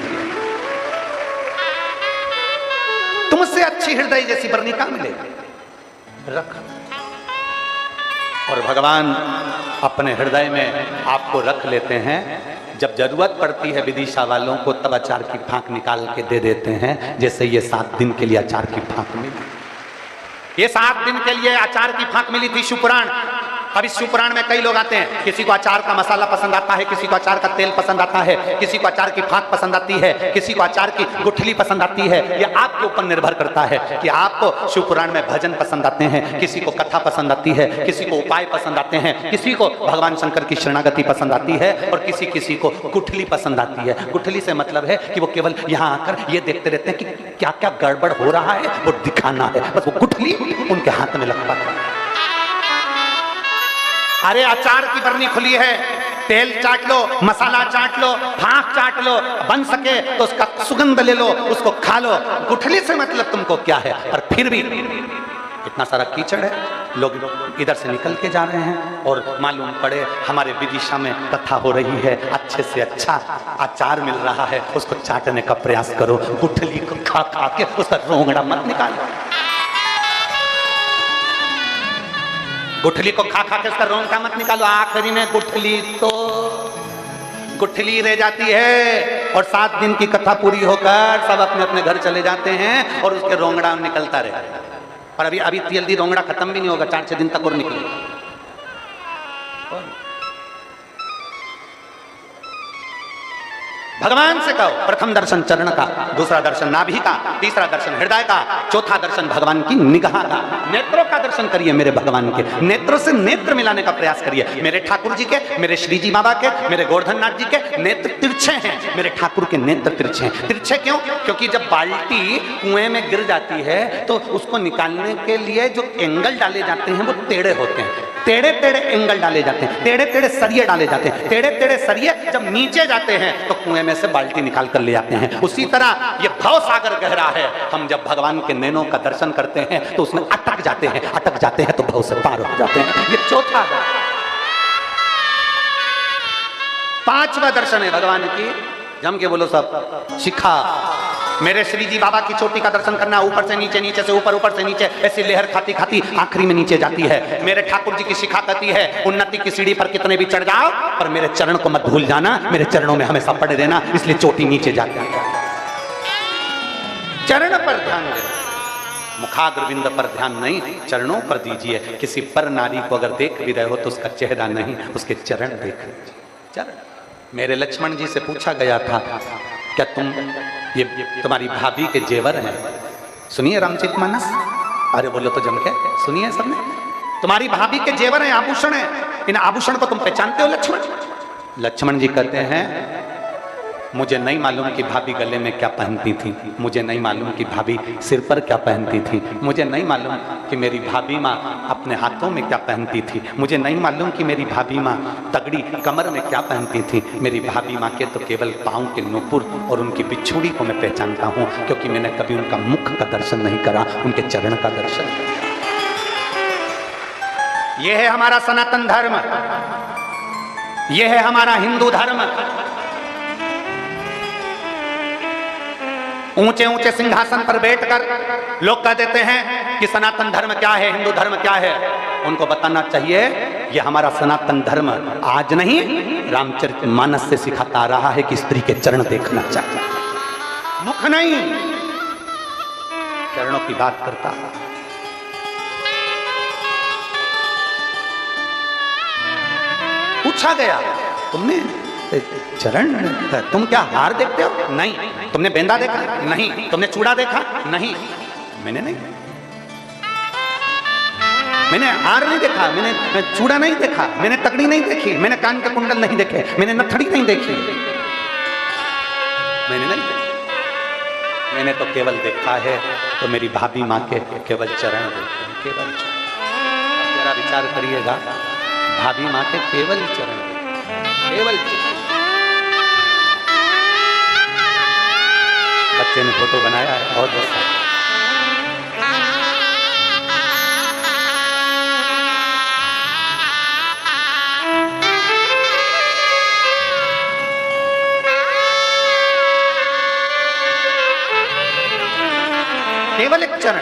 तुमसे अच्छी हृदय जैसी बरनी कहां मिलेगी? रख। और भगवान अपने हृदय में आपको रख लेते हैं। जब जरूरत पड़ती है विदिशा वालों को तब अचार की फांक निकाल के दे देते हैं। जैसे ये 7 दिन के लिए अचार की फांक मिली, ये 7 दिन के लिए अचार की फांक मिली थी शिवपुराण। अब इस शिवपुराण में कई लोग आते हैं, किसी को अचार का मसाला पसंद आता है, किसी को अचार का तेल पसंद आता है, किसी को अचार की फांक पसंद आती है, किसी को अचार की गुठली पसंद आती है। ये आपके ऊपर निर्भर करता है कि आपको शिवपुराण में भजन पसंद आते हैं, किसी को कथा पसंद आती है, किसी को उपाय पसंद आते हैं, किसी को भगवान शंकर की शरणागति पसंद आती है, और किसी को गुठली पसंद आती है। गुठली से मतलब है कि वो केवल यहाँ आकर ये देखते रहते हैं कि क्या क्या गड़बड़ हो रहा है, वो दिखाना है, बस वो गुठली उनके हाथ में लगता है। अरे अचार की बरनी खुली है, तेल चाट लो, मसाला चाट लो, फांक चाट लो, बन सके तो उसका सुगंध ले लो, उसको खा लो। गुठली से मतलब तुमको क्या है? और फिर भी इतना सारा कीचड़ है, लोग इधर से निकल के जा रहे हैं और मालूम पड़े हमारे विदिशा में कथा हो रही है, अच्छे से अच्छा अचार मिल रहा है, उसको चाटने का प्रयास करो। गुठली को खा खा के उसका रोंगड़ा मत निकालो, गुठली को खा खा के उसका रोंगटा मत निकालो। आखिरी में गुठली रह जाती है और 7 दिन की कथा पूरी होकर सब अपने अपने घर चले जाते हैं और उसके रोंगड़ा निकलता रहेगा। और अभी जल्दी रोंगड़ा खत्म भी नहीं होगा, 4-6 दिन तक और निकलेगा। भगवान से कहो, प्रथम दर्शन चरण का, दूसरा दर्शन नाभि का, तीसरा दर्शन हृदय का, चौथा दर्शन भगवान की निगाह का। नेत्रों का दर्शन करिए मेरे भगवान के, नेत्रों से नेत्र मिलाने का प्रयास करिए। मेरे ठाकुर जी के, मेरे श्री जी बाबा के, मेरे गोवर्धननाथ जी के नेत्र तिरछे हैं, मेरे ठाकुर के नेत्र तिरछे हैं। तिरछे क्यों? क्योंकि जब बाल्टी कुएं में गिर जाती है तो उसको निकालने के लिए जो एंगल डाले जाते हैं वो टेढ़े होते हैं, टेढ़े टेढ़े एंगल डाले जाते हैं, टेढ़े टेढ़े सरिये डाले जाते हैं। टेढ़े टेढ़े सरिये जब नीचे जाते हैं तो कुएं में से बाल्टी निकाल कर ले जाते हैं। उसी तरह ये भव सागर गहरा है, हम जब भगवान के नैनों का दर्शन करते हैं तो उसमें अटक जाते हैं तो भव से पार हो जाते हैं। ये चौथा दर्शन। 5वां दर्शन है भगवान की, जम के बोलो सब, शिखा। मेरे श्री जी बाबा की चोटी का दर्शन करना, ऊपर से नीचे, नीचे से ऊपर, ऊपर से नीचे, ऐसी लहर खाती खाती आखिरी में नीचे जाती है। मेरे ठाकुर जी की शिखा कहती है, उन्नति की सीढ़ी पर कितने भी चढ़ जाओ पर मेरे चरण को मत भूल जाना, मेरे चरणों में हमेशा पड़े रहना, इसलिए चोटी नीचे जाती है। चरण पर ध्यान देना, मुखाग्रविंद पर ध्यान नहीं, चरणों पर दीजिए। किसी पर नारी को अगर देख भी रहे हो तो उसका चेहरा नहीं, उसके चरण देख लीजिए। चरण। मेरे लक्ष्मण जी से पूछा गया था, क्या तुम ये तुम्हारी भाभी के जेवर हैं? सुनिए रामचरितमानस, अरे बोलो तो जम के सुनिए सबने। तुम्हारी भाभी के जेवर हैं, आभूषण हैं, इन आभूषण को तुम पहचानते हो लक्ष्मण? लक्ष्मण जी कहते हैं मुझे नहीं मालूम कि भाभी गले में क्या पहनती थी, मुझे नहीं मालूम कि भाभी सिर पर क्या पहनती थी, मुझे नहीं मालूम कि मेरी भाभी माँ अपने हाथों में क्या पहनती थी, मुझे नहीं मालूम कि मेरी भाभी माँ तगड़ी कमर में क्या पहनती थी। मेरी भाभी माँ के तो केवल पाँव के नूपुर और उनकी बिछुड़ी को मैं पहचानता हूँ, क्योंकि मैंने कभी उनका मुख का दर्शन नहीं करा, उनके चरण का दर्शन। यह है हमारा सनातन धर्म, यह है हमारा हिंदू धर्म। ऊंचे ऊंचे सिंहासन पर बैठकर लोग कह देते हैं कि सनातन धर्म क्या है, हिंदू धर्म क्या है। उनको बताना चाहिए यह हमारा सनातन धर्म आज नहीं, रामचरितमानस से सिखाता आ रहा है कि स्त्री के चरण देखना चाहिए, मुख नहीं, चरणों की बात करता है। पूछा गया तुमने चरण, तुम क्या हार देखते हो? नहीं। तुमने बेंदा देखा? नहीं। तुमने चूड़ा देखा? नहीं। मैंने नहीं, मैंने हार नहीं देखा, मैंने चूड़ा नहीं देखा, मैंने तकड़ी नहीं देखी, मैंने कान के कुंडल नहीं देखे, मैंने नथड़ी नहीं देखी, मैंने नहीं देखी। मैंने तो केवल देखा है तो मेरी भाभी माँ के केवल चरण देखे, केवल चरण। जरा विचार करिएगा, भाभी माँ के केवल चरण, केवल चरण। बच्चे ने फोटो बनाया है, बहुत अच्छा। केवल एक चरण,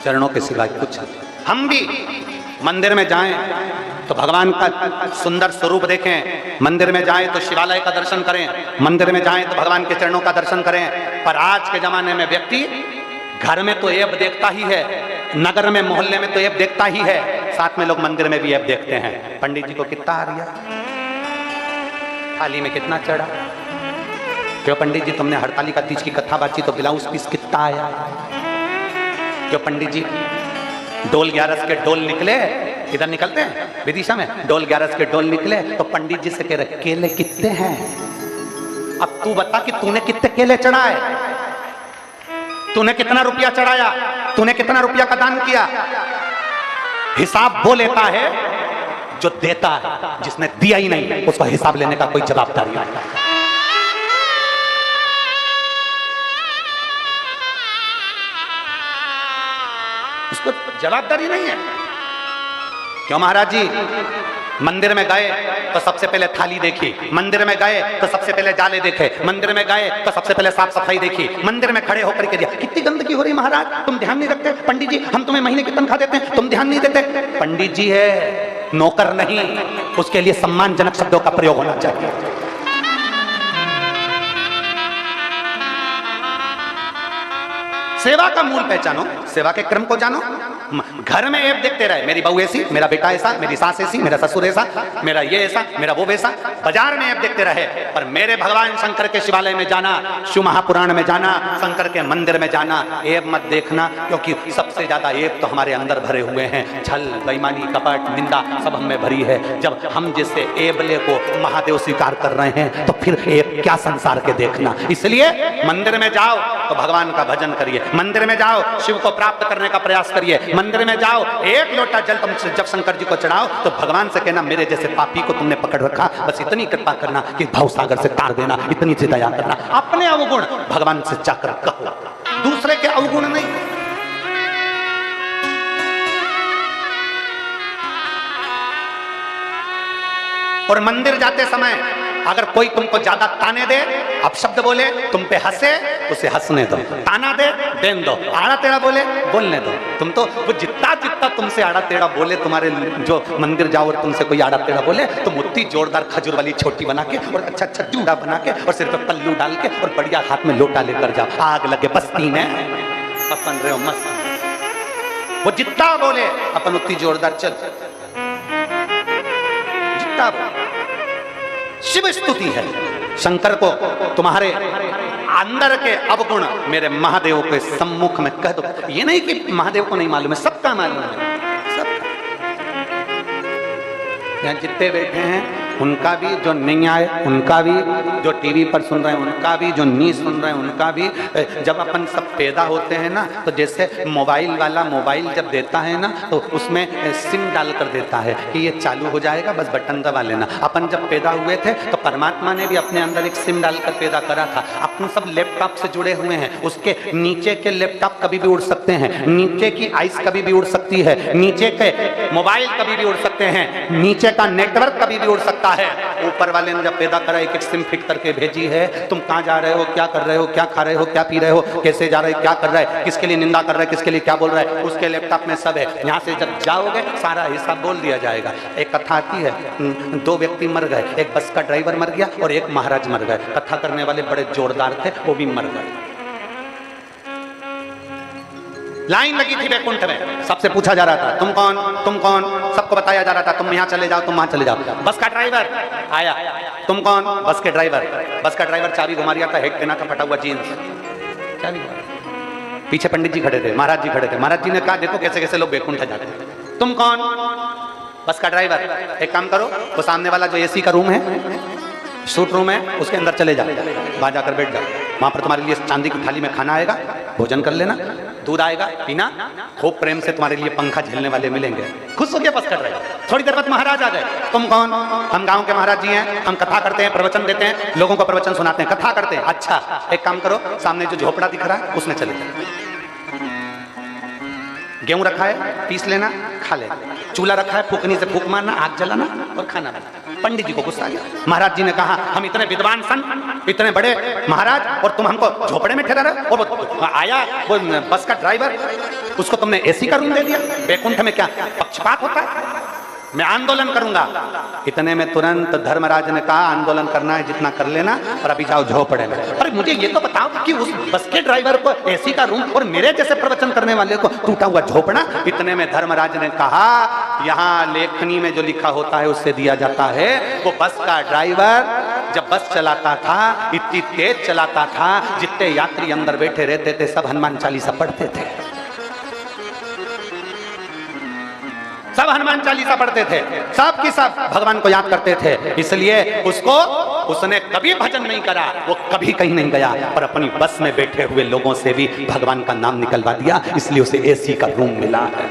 चरणों के सिवाय कुछ नहीं। हम भी मंदिर में जाएं तो भगवान का सुंदर स्वरूप देखें, मंदिर में जाएं तो शिवालय का दर्शन करें, मंदिर में जाएं तो भगवान के चरणों का दर्शन करें। पर आज के जमाने में व्यक्ति घर में तो ऐब देखता ही है, नगर में मोहल्ले में तो ऐब देखता ही है, साथ में लोग मंदिर में भी ऐब देखते हैं। पंडित जी को कितना आ रहा, थाली में कितना चढ़ा, क्यों पंडित जी तुमने हड़ताली का तीज की कथा बाची तो ब्लाउज पीस कितना आया, क्यों पंडित जी डोल 11 के डोल निकले, इधर निकलते हैं विदिशा में, डोल 11 के डोल निकले तो पंडित जी से कह रहे केले कितने हैं, अब तू बता कि तूने कितने केले चढ़ाए, तूने कितना रुपया चढ़ाया, तूने कितना रुपया का दान किया। हिसाब वो लेता है जो देता है, जिसने दिया ही नहीं उसका हिसाब लेने का कोई जवाबदारी नहीं। उसको जवाबदारी नहीं है। क्यों महाराज जी, मंदिर में गए तो सबसे पहले थाली देखी, मंदिर में गए तो सबसे पहले जाले देखे, मंदिर में गए तो सबसे पहले साफ सफाई देखी, मंदिर में खड़े होकर के दिया। कितनी गंदगी हो रही महाराज, तुम ध्यान नहीं रखते? पंडित जी हम तुम्हें महीने की तनख्वाह देते हैं, तुम ध्यान नहीं देते? पंडित जी है, नौकर नहीं, उसके लिए सम्मानजनक शब्दों का प्रयोग होना चाहिए। सेवा का मूल पहचानो, सेवा के क्रम को जानो। घर में ऐब देखते रहे, मेरी बहू ऐसी, मेरा बेटा ऐसा, मेरी सास ऐसी, मेरा ससुर ऐसा, मेरा ये ऐसा, मेरा वो वैसा, बाजार में ऐब देखते रहे। पर मेरे भगवान शंकर के शिवालय में जाना, शिव महापुराण में जाना, शंकर के मंदिर में जाना, ऐब मत देखना, क्योंकि सबसे ज्यादा ऐब तो हमारे अंदर भरे हुए हैं। छल, बेईमानी, कपट, निंदा सब हम में भरी है। जब हम जैसे ऐबले को महादेव स्वीकार कर रहे हैं तो फिर ऐब क्या संसार के देखना। इसलिए मंदिर में जाओ तो भगवान का भजन करिए, मंदिर में जाओ शिव को प्राप्त करने का प्रयास करिए, मंदिर में जाओ एक लोटा जल तुम जब शंकर जी को चढ़ाओ तो भगवान से कहना मेरे जैसे पापी को तुमने पकड़ रखा, बस इतनी कृपा करना कि भाव सागर से तार देना, इतनी सी दया करना। अपने अवगुण भगवान से जाकर कहो, दूसरे के अवगुण नहीं। और मंदिर जाते समय अगर कोई तुमको ज्यादा ताने दे, अपशब्द बोले, तुम पे हंसे, उसे हंसने दो, ताना दे, देन दो, आड़ा टेढ़ा बोले, बोलने दो। तुम तो वो जितना जितना तुमसे आड़ा टेढ़ा बोले, तुम्हारे जो मंदिर जाओ और तुमसे कोई आड़ा टेढ़ा बोले, तुम उतनी जोरदार खजूर वाली छोटी बना के और अच्छा अच्छा जूड़ा बना के और सिर पे पल्लू डाल के और बढ़िया हाथ में लोटा लेकर जाओ, आग लगे बस्ती में अपन रहे हो मस्त। वो जितना बोले अपन उतनी जोरदार चल, जितना शिव स्तुति है। शंकर को तुम्हारे अंदर के अवगुण मेरे महादेव के सम्मुख में कह दो। ये नहीं कि महादेव को नहीं मालूम है, सबका मालूम है, सबका। यहाँ जितने बैठे हैं उनका भी, जो नहीं आए उनका भी, जो टीवी पर सुन रहे हैं उनका भी, जो नहीं सुन रहे हैं उनका भी। जब अपन सब पैदा होते हैं ना, तो जैसे मोबाइल वाला मोबाइल जब देता है ना, तो उसमें सिम डाल कर देता है कि ये चालू हो जाएगा, बस बटन दबा लेना। अपन जब पैदा हुए थे तो परमात्मा ने भी अपने अंदर एक सिम डालकर पैदा करा था। अपन सब लैपटॉप से जुड़े हुए हैं, उसके नीचे के लैपटॉप कभी भी उड़ सकते हैं, नीचे की आइस कभी भी उड़ सकती है, नीचे के मोबाइल कभी भी उड़ सकते हैं, नीचे का नेटवर्क कभी भी उड़ सकता है। ऊपर वाले ने जब पैदा करा एक एक सिम फिट करके भेजी है। तुम कहाँ जा रहे हो, क्या कर रहे हो, क्या खा रहे हो, क्या पी रहे हो, कैसे जा रहे हो, क्या कर रहे है, किसके लिए निंदा कर रहे है, किसके लिए क्या बोल रहा है, उसके लैपटॉप में सब है। यहाँ से जब जाओगे सारा हिसाब बोल दिया जाएगा। एक कथा आती है, दो व्यक्ति मर गए, एक बस का ड्राइवर मर गया और एक महाराज मर गए। कथा करने वाले बड़े जोरदार थे, वो भी मर गए। लाइन लगी थी वैकुंठ में, सबसे पूछा जा रहा था तुम कौन, तुम कौन, सबको बताया जा रहा था तुम यहाँ चले जाओ, तुम वहां चले जाओ। बस का ड्राइवर आया, तुम कौन, बस के ड्राइवर। बस का ड्राइवर चाबी घुमा रहा था, हेड पहना था फटा हुआ जीन्स, चाबी। पीछे पंडित जी खड़े थे, महाराज जी खड़े थे। महाराज जी ने कहा देखो कैसे कैसे लोग वैकुंठ जाते हैं। तुम कौन, बस का ड्राइवर। एक काम करो, वो सामने वाला जो एसी का रूम है, सूट रूम है, उसके अंदर चले जाओ, वहां जाकर बैठ जाओ। वहां पर तुम्हारे लिए चांदी की थाली में खाना आएगा, भोजन कर लेना, दूध आएगा पीना, खूब प्रेम से तुम्हारे लिए पंखा झेलने वाले मिलेंगे। खुश हो गया बस कर रहे हो। थोड़ी देर बाद महाराज आ गए। तुम कौन, हम गांव के महाराज जी हैं, हम कथा करते हैं, प्रवचन देते हैं, लोगों को प्रवचन सुनाते हैं, कथा करते हैं। अच्छा एक काम करो, सामने जो झोपड़ा दिख रहा है उसमें चले जाओ, गेहूं रखा है पीस लेना, खा लेना, चूल्हा रखा है फूकनी से फूक मारना, आग जलाना और खाना बनाना। पंडित जी को गुस्सा आ गया। महाराज जी ने कहा हम इतने विद्वान संत, इतने बड़े महाराज, और तुम हमको झोपड़े में ठहरा रहे। और वो आया वो बस का ड्राइवर, उसको तुमने एसी का रूम दे दिया। वैकुंठ में क्या पक्षपात होता है? मैं आंदोलन करूंगा। इतने में तुरंत धर्मराज ने कहा आंदोलन करना है जितना कर लेना, और अभी जाओ झोपड़े में। अरे मुझे ये तो बताओ कि उस बस के ड्राइवर को एसी का रूम और मेरे जैसे प्रवचन करने वाले को टूटा हुआ झोपड़ा। इतने में धर्मराज ने कहा यहाँ लेखनी में जो लिखा होता है उससे दिया जाता है। वो बस का ड्राइवर जब बस चलाता था इतनी तेज चलाता था, जितने यात्री अंदर बैठे रहते थे सब हनुमान चालीसा पढ़ते थे, सब हनुमान चालीसा पढ़ते थे, सब की सब भगवान को याद करते थे। इसलिए उसने कभी भजन नहीं करा, वो कभी कहीं नहीं गया, पर अपनी बस में बैठे हुए लोगों से भी भगवान का नाम निकलवा दिया। इसलिए उसे एसी का रूम मिला है।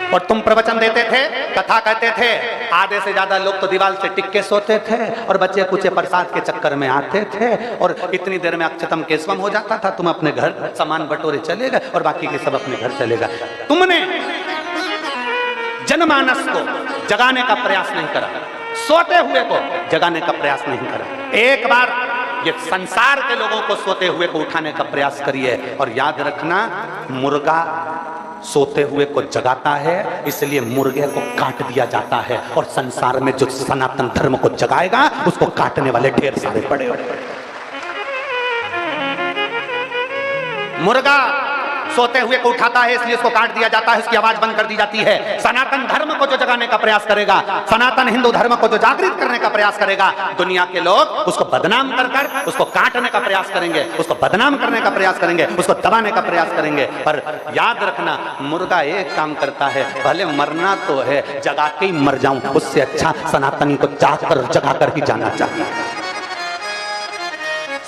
और तुम प्रवचन देते थे, कथा कहते थे, आधे से ज्यादा लोग तो दीवार से टिक के सोते थे और बच्चे कुचे प्रसाद के चक्कर में आते थे, और इतनी देर में अक्षतम केशवम हो जाता था। तुम अपने घर सामान बटोरे चले गए और बाकी के सब अपने घर चले गए। तुमने जनमानस को जगाने का प्रयास नहीं करा, सोते हुए को जगाने का प्रयास नहीं करा। एक बार ये संसार के लोगों को सोते हुए को उठाने का प्रयास करिए। और याद रखना, मुर्गा सोते हुए को जगाता है, इसलिए मुर्गे को काट दिया जाता है। और संसार में जो सनातन धर्म को जगाएगा उसको काटने वाले ढेर सारे पड़े हुए। मुर्गा सोते हुए को उठाता है, इसलिए उसको काट दिया जाता है, उसकी आवाज बंद कर दी जाती है। सनातन धर्म को जो जगाने का प्रयास करेगा, सनातन हिंदू धर्म को जो जागृत करने का प्रयास करेगा, दुनिया के लोग उसको बदनाम कर कर उसको काटने का प्रयास करेंगे, उसको बदनाम करने का प्रयास करेंगे, उसको दबाने का प्रयास करेंगे। पर याद रखना, मुर्गा एक काम करता है, भले मरना तो है, जगा के ही मर जाऊं उससे अच्छा सनातनी को जाकर जगा कर ही जाना चाहिए।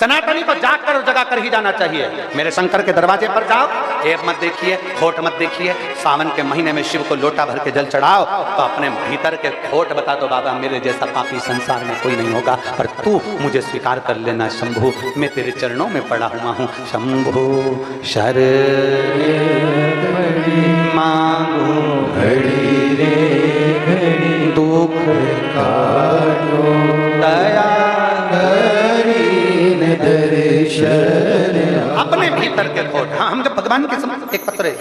सनातनी को जाकर और जगा कर ही जाना चाहिए। मेरे शंकर के दरवाजे पर जाओ, ऐब मत देखिए, खोट मत देखिए। सावन के महीने में शिव को लोटा भर के जल चढ़ाओ तो अपने भीतर के खोट बता दो, बाबा मेरे जैसा पापी संसार में कोई नहीं होगा, पर तू मुझे स्वीकार कर लेना शंभु, मैं तेरे चरणों में पड़ा हुआ हूँ। शंभु शरण मांगो घड़ी रे घड़ी, दुख काटो दया दर्शन। अपने भीतर के खोट। हाँ, हम जब भगवान के समक्ष एक पत्र है,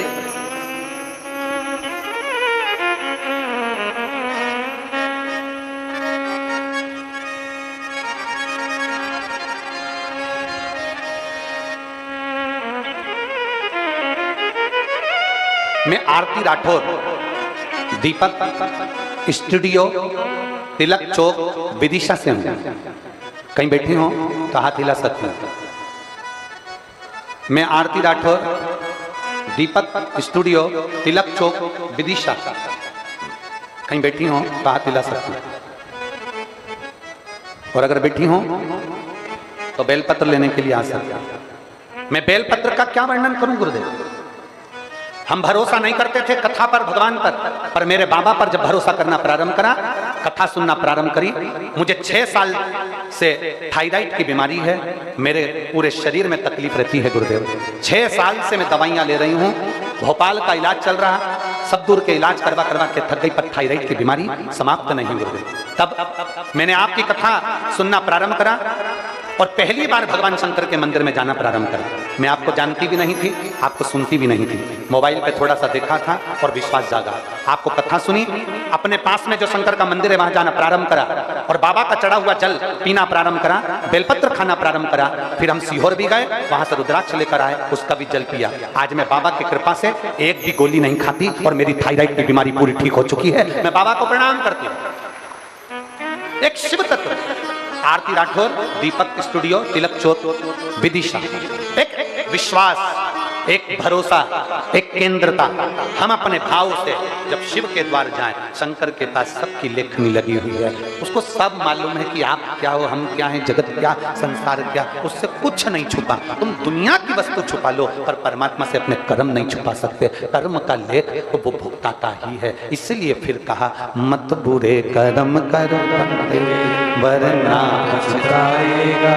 मैं आरती राठौर, दीपक स्टूडियो, तिलक चौक, विदिशा से हूं। कहीं बैठे हो तो हाथ हिला सकते हैं। मैं आरती राठौर, दीपक स्टूडियो, तिलक चौक, विदिशा। कहीं बैठी हो तो हाथ हिला सकते हैं। और अगर बेटी हो तो बेलपत्र लेने के लिए आ सकते हैं। मैं बेलपत्र का क्या वर्णन करूं गुरुदेव। हम भरोसा नहीं करते थे कथा पर, भगवान पर मेरे बाबा पर जब भरोसा करना प्रारंभ करा, कथा सुनना प्रारंभ करी, मुझे 6 साल से थायराइड की बीमारी है, मेरे पूरे शरीर में तकलीफ रहती है गुरुदेव। 6 साल से मैं दवाइयां ले रही हूं, भोपाल का इलाज चल रहा, सब दूर के इलाज करवा के थक गई, पर थायराइड की बीमारी समाप्त नहीं गुरुदेव। तब मैंने आपकी कथा सुनना प्रारंभ करा और पहली बार भगवान शंकर के मंदिर में जाना प्रारंभ करा। मैं आपको जानती भी नहीं थी, आपको सुनती भी नहीं थी, मोबाइल पे थोड़ा सा देखा था और विश्वास जागा। आपको कथा सुनी, अपने पास में जो शंकर का मंदिर है वहां जाना प्रारंभ करा और बाबा का चढ़ा हुआ जल पीना प्रारंभ करा, बेलपत्र खाना प्रारंभ करा। फिर हम सीहोर भी गए, वहां से रुद्राक्ष लेकर आए, उसका भी जल पिया। आज मैं बाबा की कृपा से एक भी गोली नहीं खाती और मेरी थायराइड की बीमारी पूरी ठीक हो चुकी है। मैं बाबा को प्रणाम करती हूँ। एक शिव तत्व, आरती राठौर, दीपक स्टूडियो, तिलक चौक, विदिशा। एक विश्वास, एक भरोसा, एक केंद्रता। हम अपने भाव से जब शिव के द्वार जाएं, शंकर के पास सबकी लेखनी लगी हुई है, उसको सब मालूम है कि आप क्या हो, हम क्या हैं, जगत क्या, संसार क्या, उससे कुछ नहीं छुपा। तुम दुनिया की वस्तु छुपा लो पर परमात्मा से अपने कर्म नहीं छुपा सकते। कर्म का लेख तो वो भुगताता ही है। इसलिए फिर कहा मत बुरे कर्म करो वरना पछताएगा,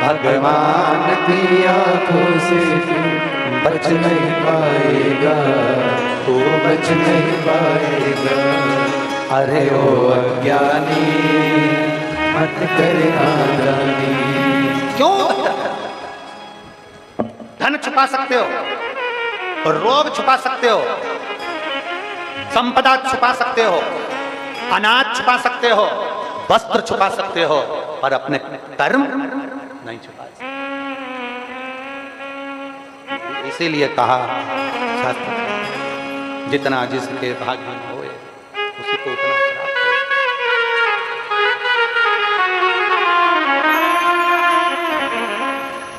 भगवान की आंखों से बच नहीं पाएगा, तू बच नहीं पाएगा। अरे ओ अज्ञानी मत करना जानी। क्यों? धन छुपा सकते हो, रोग छुपा सकते हो, संपदा छुपा सकते हो, अनाज छुपा सकते हो, वस्त्र छुपा सकते हो, पर अपने कर्म नहीं छुपा सकते। इसीलिए कहा शास्त्र, जितना जिसके भाग्य में होए उसी को उतना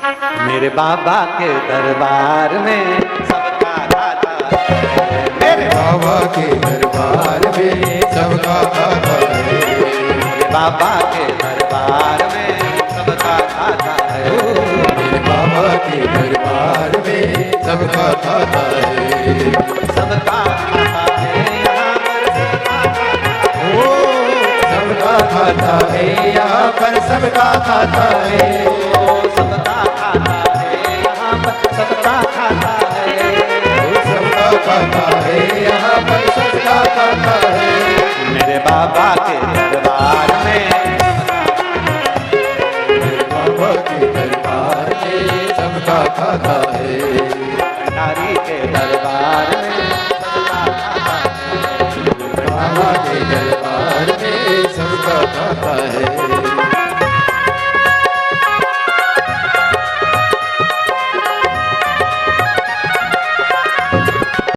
प्राप्त। मेरे बाबा के दरबार में सबका खाता है, मेरे बाबा के दरबार में सबका खाता है, बाबा के दरबार में सबका खाता है, मेरे बाबा के दरबार में सबका खाता है, सबका खाता है यहाँ पर, सबका खाता है, ओ सबका खाता है यहाँ पर, सबका खाता है।